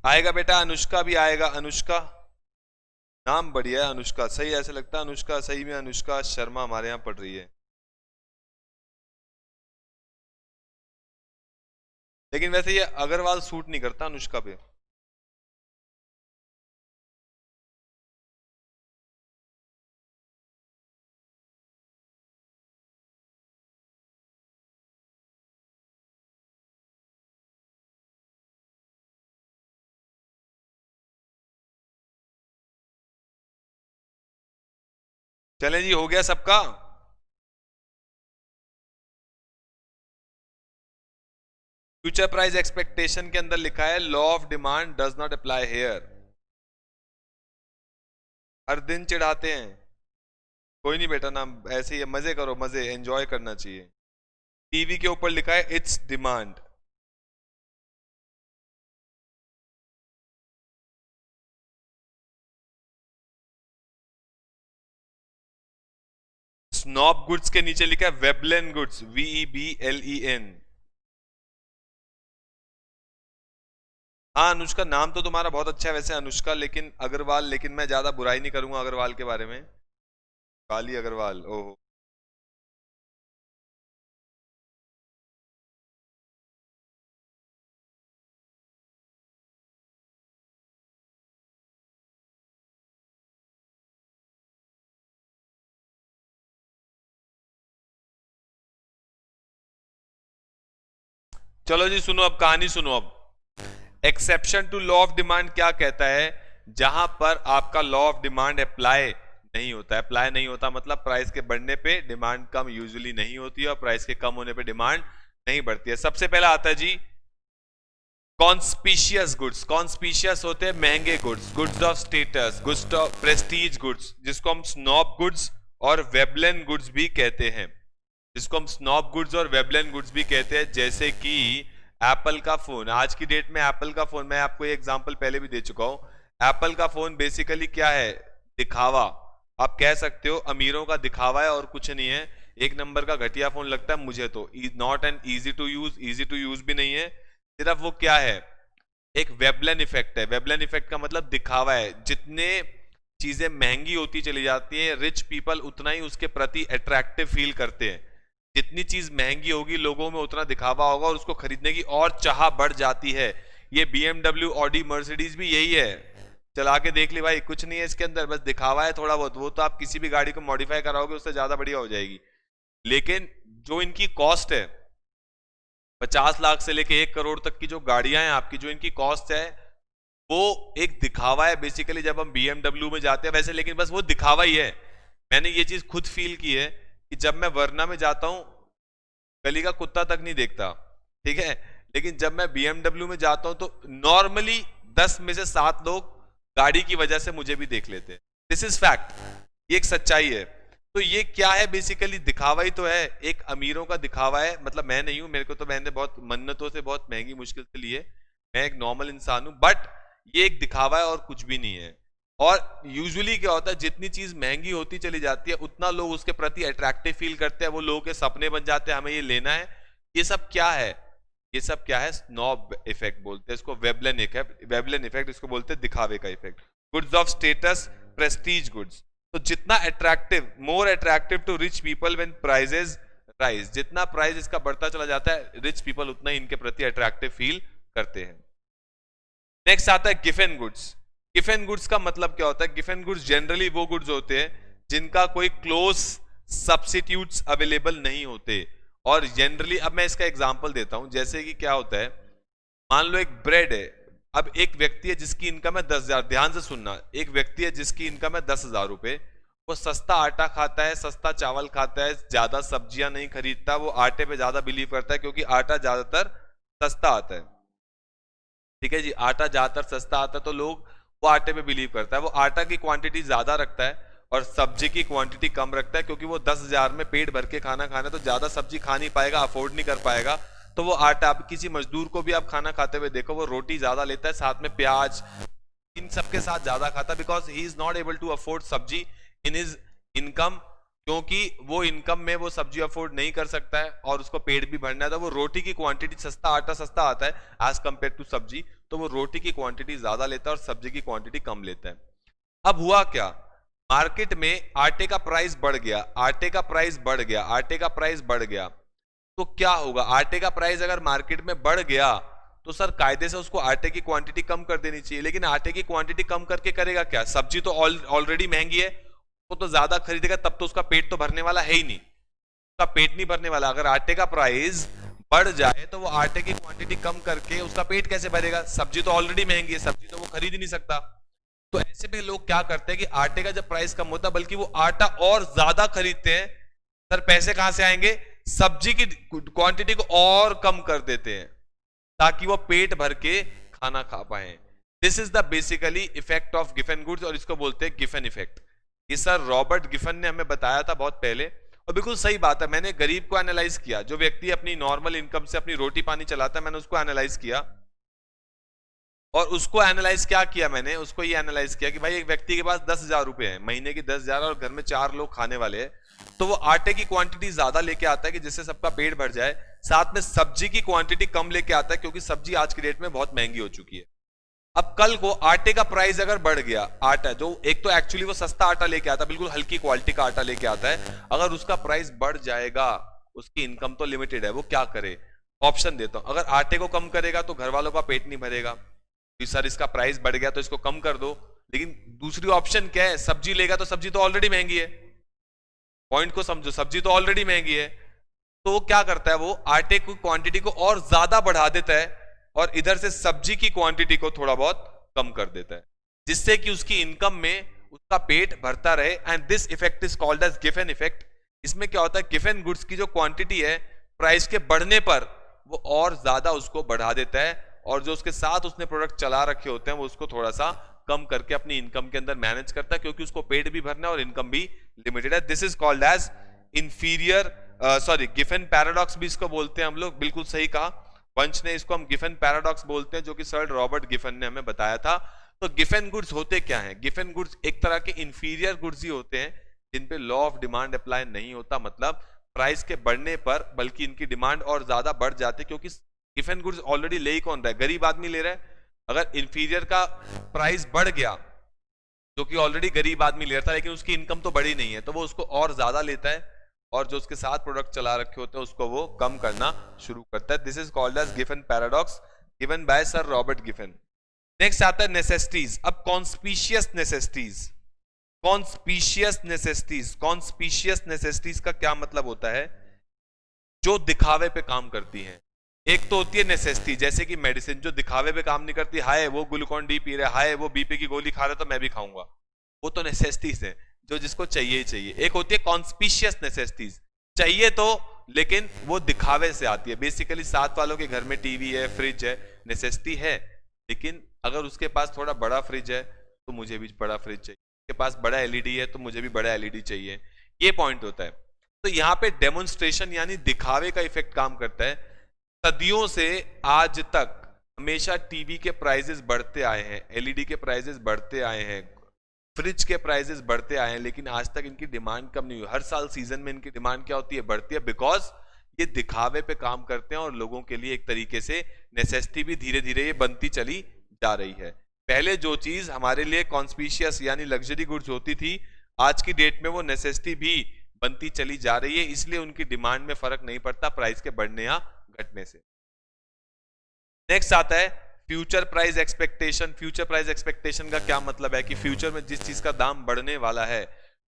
आएगा बेटा, अनुष्का भी आएगा। अनुष्का, नाम बढ़िया है अनुष्का, सही ऐसे लगता है अनुष्का, सही में अनुष्का शर्मा हमारे यहाँ पढ़ रही है। लेकिन वैसे ये अग्रवाल सूट नहीं करता अनुष्का पे। चले जी, हो गया सबका? फ्यूचर प्राइस एक्सपेक्टेशन के अंदर लिखा है law of demand does not apply here. हर दिन चिढ़ाते हैं। कोई नहीं बेटा, नाम ऐसे ही है, मजे करो, मजे एंजॉय करना चाहिए। टीवी के ऊपर लिखा है इट्स डिमांड। स्नॉब गुड्स के नीचे लिखा है वेबलेन गुड्स, VEBLEN। हाँ अनुष्का, नाम तो तुम्हारा बहुत अच्छा है वैसे अनुष्का, लेकिन अग्रवाल, लेकिन मैं ज्यादा बुराई नहीं करूंगा अग्रवाल के बारे में। काली अग्रवाल, ओहो। चलो जी सुनो, अब कहानी सुनो। अब exception to law of demand क्या कहता है? जहां पर आपका लॉ ऑफ डिमांड अप्लाई नहीं होता है। अप्लाई नहीं होता मतलब प्राइस के बढ़ने पे डिमांड कम यूजुअली नहीं होती है, और प्राइस के कम होने पे डिमांड नहीं बढ़ती है। सबसे पहला आता है जी कॉन्स्पिशियस गुड्स। कॉन्स्पिशियस होते हैं महंगे goods, goods of status, goods of Prestige goods, जिसको हम स्नॉब गुड्स और वेबलेन गुड्स भी कहते हैं। जिसको हम स्नॉब गुड्स और वेबलेन गुड्स भी कहते हैं। जैसे कि एप्पल का फोन, आज की डेट में एप्पल का फोन, मैं आपको ये एग्जांपल पहले भी दे चुका हूं। एप्पल का फोन बेसिकली क्या है? दिखावा। आप कह सकते हो अमीरों का दिखावा है और कुछ नहीं है। एक नंबर का घटिया फोन लगता है मुझे तो। Not an easy to use, easy to use भी नहीं है। सिर्फ वो क्या है, एक वेबलेन इफेक्ट है। वेबलेन इफेक्ट का मतलब दिखावा है। जितने चीजें महंगी होती चली जाती हैं, रिच पीपल उतना ही उसके प्रति अट्रैक्टिव फील करते हैं। जितनी चीज महंगी होगी लोगों में उतना दिखावा होगा और उसको खरीदने की और चाह बढ़ जाती है। ये BMW, ऑडी, मर्सिडीज भी यही है। चला के देख ली भाई, कुछ नहीं है इसके अंदर, बस दिखावा है थोड़ा बहुत। वो तो आप किसी भी गाड़ी को मॉडिफाई कराओगे उससे ज्यादा बढ़िया हो जाएगी, लेकिन जो इनकी कॉस्ट है 50 लाख से लेके 1 करोड़ तक की जो गाड़ियां हैं आपकी, जो इनकी कॉस्ट है वो एक दिखावा है बेसिकली जब हम BMW में जाते हैं वैसे, लेकिन बस वो दिखावा ही है। मैंने ये चीज खुद फील की है कि जब मैं वरना में जाता हूं गली का कुत्ता तक नहीं देखता, ठीक है, लेकिन जब मैं BMW में जाता हूं तो नॉर्मली 10 में से 7 लोग गाड़ी की वजह से मुझे भी देख लेते हैं। दिस इज फैक्ट, ये एक सच्चाई है। तो ये क्या है बेसिकली, दिखावा ही तो है, एक अमीरों का दिखावा है। मतलब मैं नहीं हूं, मेरे को तो मैंने बहुत मन्नतों से बहुत महंगी मुश्किल से लिए, मैं एक नॉर्मल इंसान हूं, बट ये एक दिखावा है और कुछ भी नहीं है। और यूजुअली क्या होता है, जितनी चीज महंगी होती चली जाती है उतना लोग उसके प्रति अट्रैक्टिव फील करते हैं, वो लोगों के सपने बन जाते हैं हमें ये लेना है। ये सब क्या है, ये सब क्या है, स्नॉब इफेक्ट बोलते हैं इसको, वेबलन इफेक्ट इसको बोलते हैं, दिखावे का effect. Goods of status, prestige goods. तो जितना attractive, more attractive to rich people when prices rise, जितना प्राइस इसका बढ़ता चला जाता है रिच पीपल उतना ही इनके प्रति अट्रैक्टिव फील करते हैं। नेक्स्ट आता है गिफन गुड्स। गिफन गुड्स का मतलब क्या होता है, गिफन गुड्स जनरली वो गुड्स होते हैं जिनका कोई क्लोज सब्स्टिट्यूट्स अवेलेबल नहीं होते। और जनरली, अब मैं इसका एग्जांपल देता हूं, जैसे कि क्या होता है, मान लो एक ब्रेड है, अब एक व्यक्ति है जिसकी इनकम है 10,000, ध्यान से सुनना, एक व्यक्ति है जिसकी इनकम है 10,000 रुपए, वो सस्ता आटा खाता है, सस्ता चावल खाता है, ज्यादा सब्जियां नहीं खरीदता, वो आटे पे ज्यादा बिलीव करता है क्योंकि आटा ज्यादातर सस्ता आता है, ठीक है जी, आटा ज्यादातर सस्ता आता है तो लोग वो आटे पे बिलीव करता है। वो आटा की क्वांटिटी ज्यादा रखता है और सब्जी की क्वांटिटी कम रखता है, क्योंकि वो 10,000 में पेट भर के खाना खाना, तो ज्यादा सब्जी खा नहीं पाएगा, अफोर्ड नहीं कर पाएगा, तो वो आटा, आप किसी मजदूर को भी आप खाना खाते हुए देखो, वो रोटी ज्यादा लेता है, साथ में प्याज, इन सब के साथ ज्यादा खाता, because he is not able to afford सब्जी इन हिज इनकम, क्योंकि वो इनकम में वो सब्जी अफोर्ड नहीं कर सकता है और उसको पेट भी भरना है, तो वो रोटी की क्वांटिटी, सस्ता आटा सस्ता आता है एज कंपेयर टू सब्जी, तो वो रोटी की क्वांटिटी ज्यादा लेता है और सब्जी की क्वांटिटी कम लेता है। अब हुआ क्या, मार्केट में आटे का प्राइस बढ़ गया, आटे का प्राइस बढ़ गया, आटे का प्राइस बढ़ गया, तो क्या होगा, आटे का प्राइस अगर मार्केट में बढ़ गया तो सर कायदे से उसको आटे की क्वांटिटी कम कर देनी चाहिए, लेकिन आटे की क्वांटिटी कम करके करेगा क्या, सब्जी तो ऑलरेडी महंगी है, वो तो ज्यादा खरीदेगा, तब तो उसका पेट तो भरने वाला है ही नहीं, उसका पेट नहीं भरने वाला। अगर आटे का प्राइस बढ़ जाए तो वो आटे की क्वांटिटी कम करके उसका पेट कैसे भरेगा, सब्जी तो ऑलरेडी महंगी है, सब्जी तो वो खरीद ही नहीं सकता। तो ऐसे में लोग क्या करते हैं कि आटे का जब प्राइस कम होता है, बल्कि वो आटा और ज्यादा खरीदते हैं, सर पैसे कहां से आएंगे, सब्जी की क्वांटिटी को और कम कर देते हैं ताकि वो पेट भर के खाना खा पाए। This is the basically effect of Giffen goods, और इसको बोलते हैं गिफन इफेक्ट। ये सर रॉबर्ट गिफन ने हमें बताया था बहुत पहले, और बिल्कुल सही बात है। मैंने गरीब को एनालाइज किया, जो व्यक्ति अपनी नॉर्मल इनकम से अपनी रोटी पानी चलाता है, मैंने उसको एनालाइज किया, और उसको एनालाइज क्या किया, मैंने उसको ये एनालाइज किया कि भाई एक व्यक्ति के पास 10,000 रुपए हैं, महीने की 10,000, और घर में 4 लोग खाने वाले हैं, तो वो आटे की क्वांटिटी ज्यादा लेके आता है कि जिससे सबका पेट भर जाए, साथ में सब्जी की क्वांटिटी कम लेके आता है क्योंकि सब्जी आज की डेट में बहुत महंगी हो चुकी है। अब कल को आटे का प्राइस अगर बढ़ गया, आटा जो एक तो एक्चुअली वो सस्ता आटा लेके आता है, बिल्कुल हल्की क्वालिटी का आटा लेके आता है, अगर उसका प्राइस बढ़ जाएगा, उसकी इनकम तो लिमिटेड है, वो क्या करे, ऑप्शन देता हूं, अगर आटे को कम करेगा तो घर वालों का पेट नहीं भरेगा, सर इसका प्राइस बढ़ गया तो इसको कम कर दो, लेकिन दूसरी ऑप्शन क्या है, सब्जी लेगा तो सब्जी तो ऑलरेडी महंगी है, पॉइंट को समझो, सब्जी तो ऑलरेडी महंगी है, तो वो क्या करता है, वो आटे की क्वांटिटी को और ज्यादा बढ़ा देता है और इधर से सब्जी की क्वांटिटी को थोड़ा बहुत कम कर देता है, जिससे कि उसकी इनकम में उसका पेट भरता रहे। And this effect is called as Giffen effect. इसमें क्या होता है, गिफन गुड्स की जो क्वांटिटी है प्राइस के बढ़ने पर वो और ज्यादा उसको बढ़ा देता है, और जो उसके साथ उसने प्रोडक्ट चला रखे होते हैं वो उसको थोड़ा सा कम करके अपनी इनकम के अंदर मैनेज करता है, क्योंकि उसको पेट भी भरना है और इनकम भी लिमिटेड है। This is called as inferior, sorry Giffen paradox भी इसको बोलते हैं हम लोग, बिल्कुल सही कहा वंश ने, इसको हम गिफन पैराडॉक्स बोलते हैं, जो कि सर रॉबर्ट गिफन ने हमें बताया था। तो गिफन गुड्स होते क्या हैं, गिफन गुड्स एक तरह के इंफीरियर गुड्स ही होते हैं जिन पे लॉ ऑफ डिमांड अप्लाई नहीं होता, मतलब प्राइस के बढ़ने पर बल्कि इनकी डिमांड और ज्यादा बढ़ जाती है, क्योंकि गिफन गुड्स ऑलरेडी ले ही कौन रहा है, गरीब आदमी ले रहा है। अगर इंफीरियर का प्राइस बढ़ गया जो कि ऑलरेडी गरीब आदमी ले रहा था, लेकिन उसकी इनकम तो बड़ी नहीं है, तो वो उसको और ज्यादा लेता है, और जो उसके साथ प्रोडक्ट चला रखे होते हैं उसको वो कम करना शुरू करता है. This is called as Giffen paradox, given by sir Robert Giffen. Next आता है नेसेसिटीज. अब conspicuous necessities. Conspicuous necessities, conspicuous necessities का क्या मतलब होता है? जो दिखावे पे काम करती हैं. एक तो होती है नेसेसिटी, जैसे कि मेडिसिन, जो दिखावे पे काम नहीं करती. हाय वो ग्लूकोन डी पी रहा है, हाय वो बीपी की गोली खा रहा है तो मैं भी खाऊंगा, वो तो नेसेसिटीज है जो जिसको चाहिए ही चाहिए. एक होती है कॉन्स्पिशियस नेसेसिटीज, चाहिए तो लेकिन वो दिखावे से आती है. बेसिकली साथ वालों के घर में टीवी है, फ्रिज है, नेसेसिटी है, लेकिन अगर उसके पास थोड़ा बड़ा फ्रिज है तो मुझे भी बड़ा फ्रिज चाहिए, उसके पास बड़ा एलईडी है तो मुझे भी बड़ा एलईडी चाहिए. ये पॉइंट होता है. तो यहाँ पे डेमोन्स्ट्रेशन यानी दिखावे का इफेक्ट काम करता है. सदियों से आज तक हमेशा टीवी के प्राइसेस बढ़ते आए हैं, एलईडी के प्राइसेस बढ़ते आए हैं, फ्रिज के प्राइसेस बढ़ते आए हैं, लेकिन आज तक इनकी डिमांड कम नहीं हुई. हर साल सीजन में इनकी डिमांड क्या होती है? बढ़ती है, बिकॉज ये दिखावे पे काम करते हैं और लोगों के लिए एक तरीके से नेसेसिटी भी धीरे धीरे ये बनती चली जा रही है. पहले जो चीज हमारे लिए कॉन्स्पिशियस यानी लग्जरी गुड्स होती थी, आज की डेट में वो नेसेसिटी भी बनती चली जा रही है, इसलिए उनकी डिमांड में फर्क नहीं पड़ता प्राइस के बढ़ने या घटने से. नेक्स्ट आता है future price expectation. Future price expectation का क्या मतलब है? कि फ्यूचर में जिस चीज का दाम बढ़ने वाला है,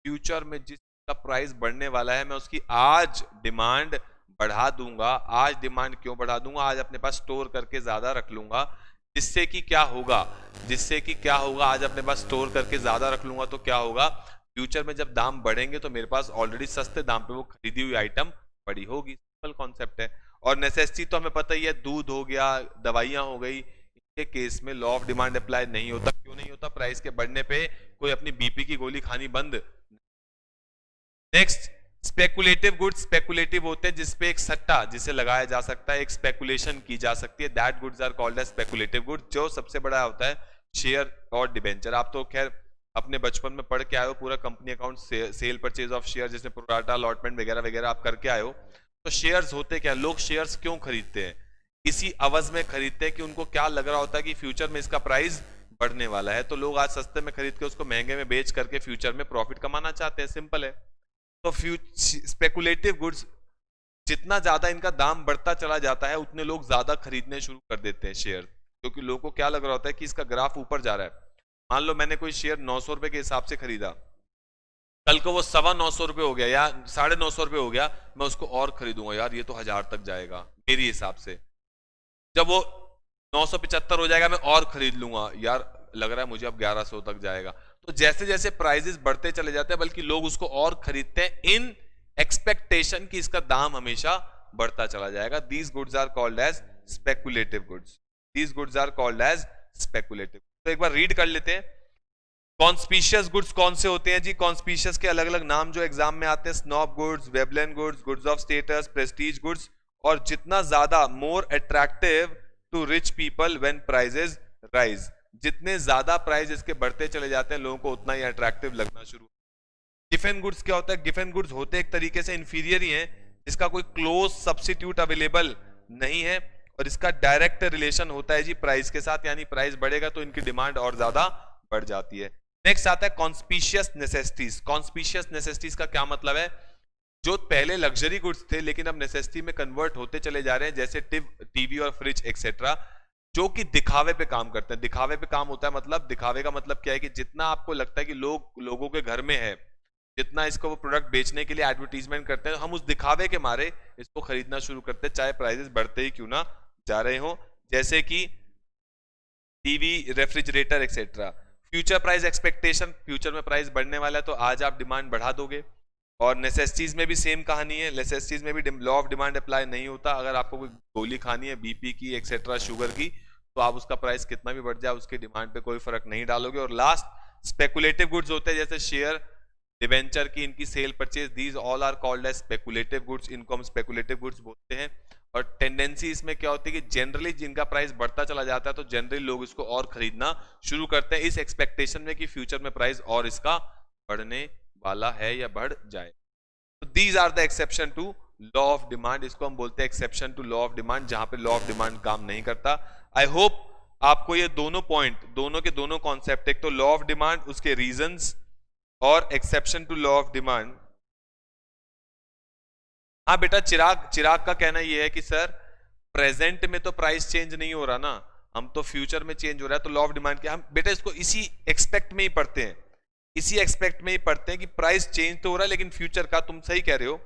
फ्यूचर में जिस चीज का प्राइस बढ़ने वाला है, मैं उसकी आज डिमांड बढ़ा दूंगा. आज डिमांड क्यों बढ़ा दूंगा? आज अपने पास स्टोर करके ज्यादा रख लूंगा, जिससे कि क्या होगा, आज अपने पास स्टोर करके ज्यादा रख लूंगा तो क्या होगा? फ्यूचर में जब दाम बढ़ेंगे तो मेरे पास ऑलरेडी सस्ते दाम पे वो खरीदी हुई आइटम पड़ी होगी. सिंपल कॉन्सेप्ट है. और नेसेसिटी तो हमें पता ही है, दूध हो गया, दवाइयां हो गई, इनके केस में लॉ ऑफ डिमांड अप्लाई नहीं होता. क्यों नहीं होता? प्राइस के बढ़ने पे कोई अपनी बीपी की गोली खानी बंद. Next speculative goods. स्पेकुलेटिव होते हैं जिसपे एक सट्टा जिसे लगाया जा सकता है, एक स्पेकुलेशन की जा सकती है. That goods are called as speculative goods. जो सबसे बड़ा होता है शेयर और डिबेंचर. आप तो खैर अपने बचपन में पढ़ के आए हो, पूरा company account, cell purchase of share, जिसमें प्रोराटा अलॉटमेंट वगैरह वगैरह आप करके आए हो. तो शेयर्स होते क्या? लोग शेयर्स क्यों खरीदते हैं? इसी अवज में खरीदते हैं कि उनको क्या लग रहा होता है कि फ्यूचर में इसका प्राइस बढ़ने वाला है, तो लोग आज सस्ते में खरीद के उसको महंगे में बेच करके फ्यूचर में प्रॉफिट कमाना चाहते हैं. सिंपल है. तो स्पेकुलेटिव गुड्स, जितना ज्यादा इनका दाम बढ़ता चला जाता है उतने लोग ज्यादा खरीदने शुरू कर देते हैं शेयर, क्योंकि लोगों को क्या लग रहा होता है कि इसका ग्राफ ऊपर जा रहा है. मान लो मैंने कोई शेयर 900 रुपए के हिसाब से खरीदा, कल को वो 925 रुपए हो गया या 950 रुपए हो गया, मैं उसको और खरीदूंगा, यार ये तो 1000 तक जाएगा मेरी हिसाब से. जब वो 975 हो जाएगा मैं और खरीद लूंगा, यार लग रहा है मुझे अब 1100 तक जाएगा. तो जैसे जैसे प्राइसेस बढ़ते चले जाते हैं, बल्कि लोग उसको और खरीदते हैं इन एक्सपेक्टेशन कि इसका दाम हमेशा बढ़ता चला जाएगा. These goods are called as speculative goods. These goods are called as speculative. तो एक बार रीड कर लेते हैं. कॉन्स्पिशियस गुड्स कौन से होते हैं जी? कॉन्स्पिशियस के अलग अलग नाम जो एग्जाम में आते हैं: snob goods, Veblen goods, goods of status, prestige goods. और जितना ज्यादा more attractive to rich people when prices rise. जितने ज्यादा प्राइस इसके बढ़ते चले जाते हैं, लोगों को उतना ही अट्रैक्टिव लगना शुरू. गिफन गुड्स क्या होता है? गिफन गुड्स होते एक तरीके से इंफीरियर ही हैं, इसका कोई क्लोज सब्स्टिट्यूट अवेलेबल नहीं है, और इसका डायरेक्ट रिलेशन होता है जी प्राइस के साथ, यानी प्राइस बढ़ेगा तो इनकी डिमांड और ज्यादा बढ़ जाती है. नेक्स्ट आता है कॉन्स्पिशियस नेसेसिटीज. कॉन्स्पिशियस नेसेसिटीज का क्या मतलब है? जो पहले लग्जरी गुड्स थे लेकिन अब नेसेसिटी में कन्वर्ट होते चले जा रहे हैं, जैसे टीवी और फ्रिज एक्सेट्रा, जो कि दिखावे पे काम करते हैं. दिखावे पे काम होता है मतलब, दिखावे का मतलब क्या है कि जितना आपको लगता है कि लोगों के घर में है, जितना इसको वो प्रोडक्ट बेचने के लिए एडवर्टीजमेंट करते हैं, हम उस दिखावे के मारे इसको खरीदना शुरू करते हैं, चाहे प्राइसेस बढ़ते ही क्यों ना जा रहे हो. जैसे कि TV, refrigerator etcetera. Future price expectation, future में प्राइस बढ़ने वाला है तो आज आप डिमांड बढ़ा दोगे. और नेसेसिटीज में भी सेम कहानी है. नेसेसिटीज में भी लॉ ऑफ डिमांड अप्लाई नहीं होता. अगर आपको कोई गोली खानी है बीपी की एक्सेट्रा, शुगर की, तो आप उसका प्राइस कितना भी बढ़ जाए उसकी डिमांड पे कोई फर्क नहीं डालोगे. और लास्ट स्पेकुलेटिव गुड्स होते हैं, जैसे शेयर, डिवेंचर की इनकी sale purchase. These all are called as speculative goods. इनको हम स्पेकुलेटिव गुड्स बोलते हैं. और टेंडेंसी इसमें क्या होती है कि जनरली जिनका प्राइस बढ़ता चला जाता है तो जनरली लोग इसको और खरीदना शुरू करते हैं, इस एक्सपेक्टेशन में कि फ्यूचर में प्राइस और इसका बढ़ने वाला है या बढ़ जाए. तो these are the exception to law of demand. इसको हम बोलते हैं exception to law of demand, जहां पे लॉ ऑफ डिमांड काम नहीं करता. आई होप आपको ये दोनों पॉइंट, दोनों के दोनों कॉन्सेप्ट, एक तो लॉ ऑफ डिमांड, उसके रीजंस और exception to law of demand. हाँ बेटा, चिराग चिराग का कहना ये है कि सर प्रेजेंट में तो प्राइस चेंज नहीं हो रहा ना, हम तो फ्यूचर में चेंज हो रहा है, तो लॉ ऑफ डिमांड क्या, हम बेटा इसको इसी एक्सपेक्ट में ही पढ़ते हैं, इसी एक्सपेक्ट में ही पढ़ते हैं कि प्राइस चेंज तो हो रहा है लेकिन फ्यूचर का, तुम सही कह रहे हो,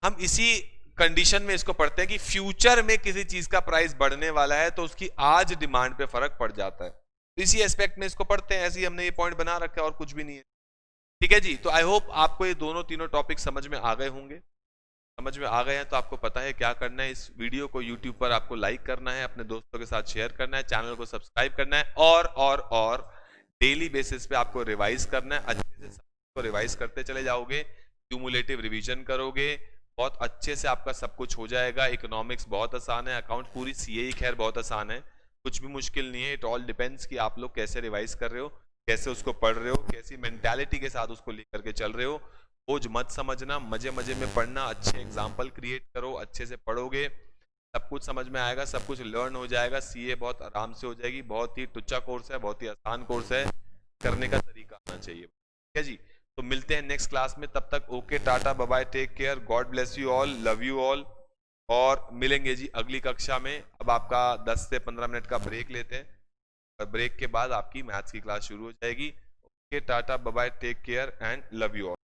हम इसी कंडीशन में इसको पढ़ते हैं कि फ्यूचर में किसी चीज का प्राइस बढ़ने वाला है तो उसकी आज डिमांड पे फर्क पड़ जाता है, इसी एस्पेक्ट में इसको पढ़ते हैं। ऐसे ही हमने ये पॉइंट बना रखा है और कुछ भी नहीं है। ठीक है जी, तो आई होप आपको ये दोनों तीनों टॉपिक समझ में आ गए होंगे। समझ में आ गए हैं तो आपको पता है क्या करना है। इस वीडियो को यूट्यूब पर आपको लाइक करना है, अपने दोस्तों के साथ शेयर करना है, चैनल को सब्सक्राइब करना है, और डेली बेसिस पे आपको रिवाइज करना है। अच्छे से सबको रिवाइज करते चले जाओगे, क्यूमुलेटिव रिवीजन करोगे, बहुत अच्छे से आपका सब कुछ हो जाएगा। इकोनॉमिक्स बहुत आसान है, अकाउंट पूरी सीए ही खैर बहुत आसान है, कुछ भी मुश्किल नहीं है। इट ऑल डिपेंड्स कि आप लोग कैसे रिवाइज कर रहे हो, कैसे उसको पढ़ रहे हो, कैसी मेंटालिटी के साथ उसको लेकर के चल रहे हो। बोझ मत समझना, मजे मजे में पढ़ना, अच्छे एग्जाम्पल क्रिएट करो, अच्छे से पढ़ोगे, सब कुछ समझ में आएगा, सब कुछ लर्न हो जाएगा। सीए बहुत आराम से हो जाएगी, बहुत ही टुच्चा कोर्स है, बहुत ही आसान कोर्स है, करने का तरीका आना चाहिए। ठीक है जी, तो मिलते हैं नेक्स्ट क्लास में, तब तक okay, tata, bye bye, take care, God bless you all, love you all, और मिलेंगे जी अगली कक्षा में। अब आपका 10 से 15 मिनट का ब्रेक लेते हैं, और ब्रेक के बाद आपकी मैथ्स की क्लास शुरू हो जाएगी। Okay, tata, bye bye, take care and love you all.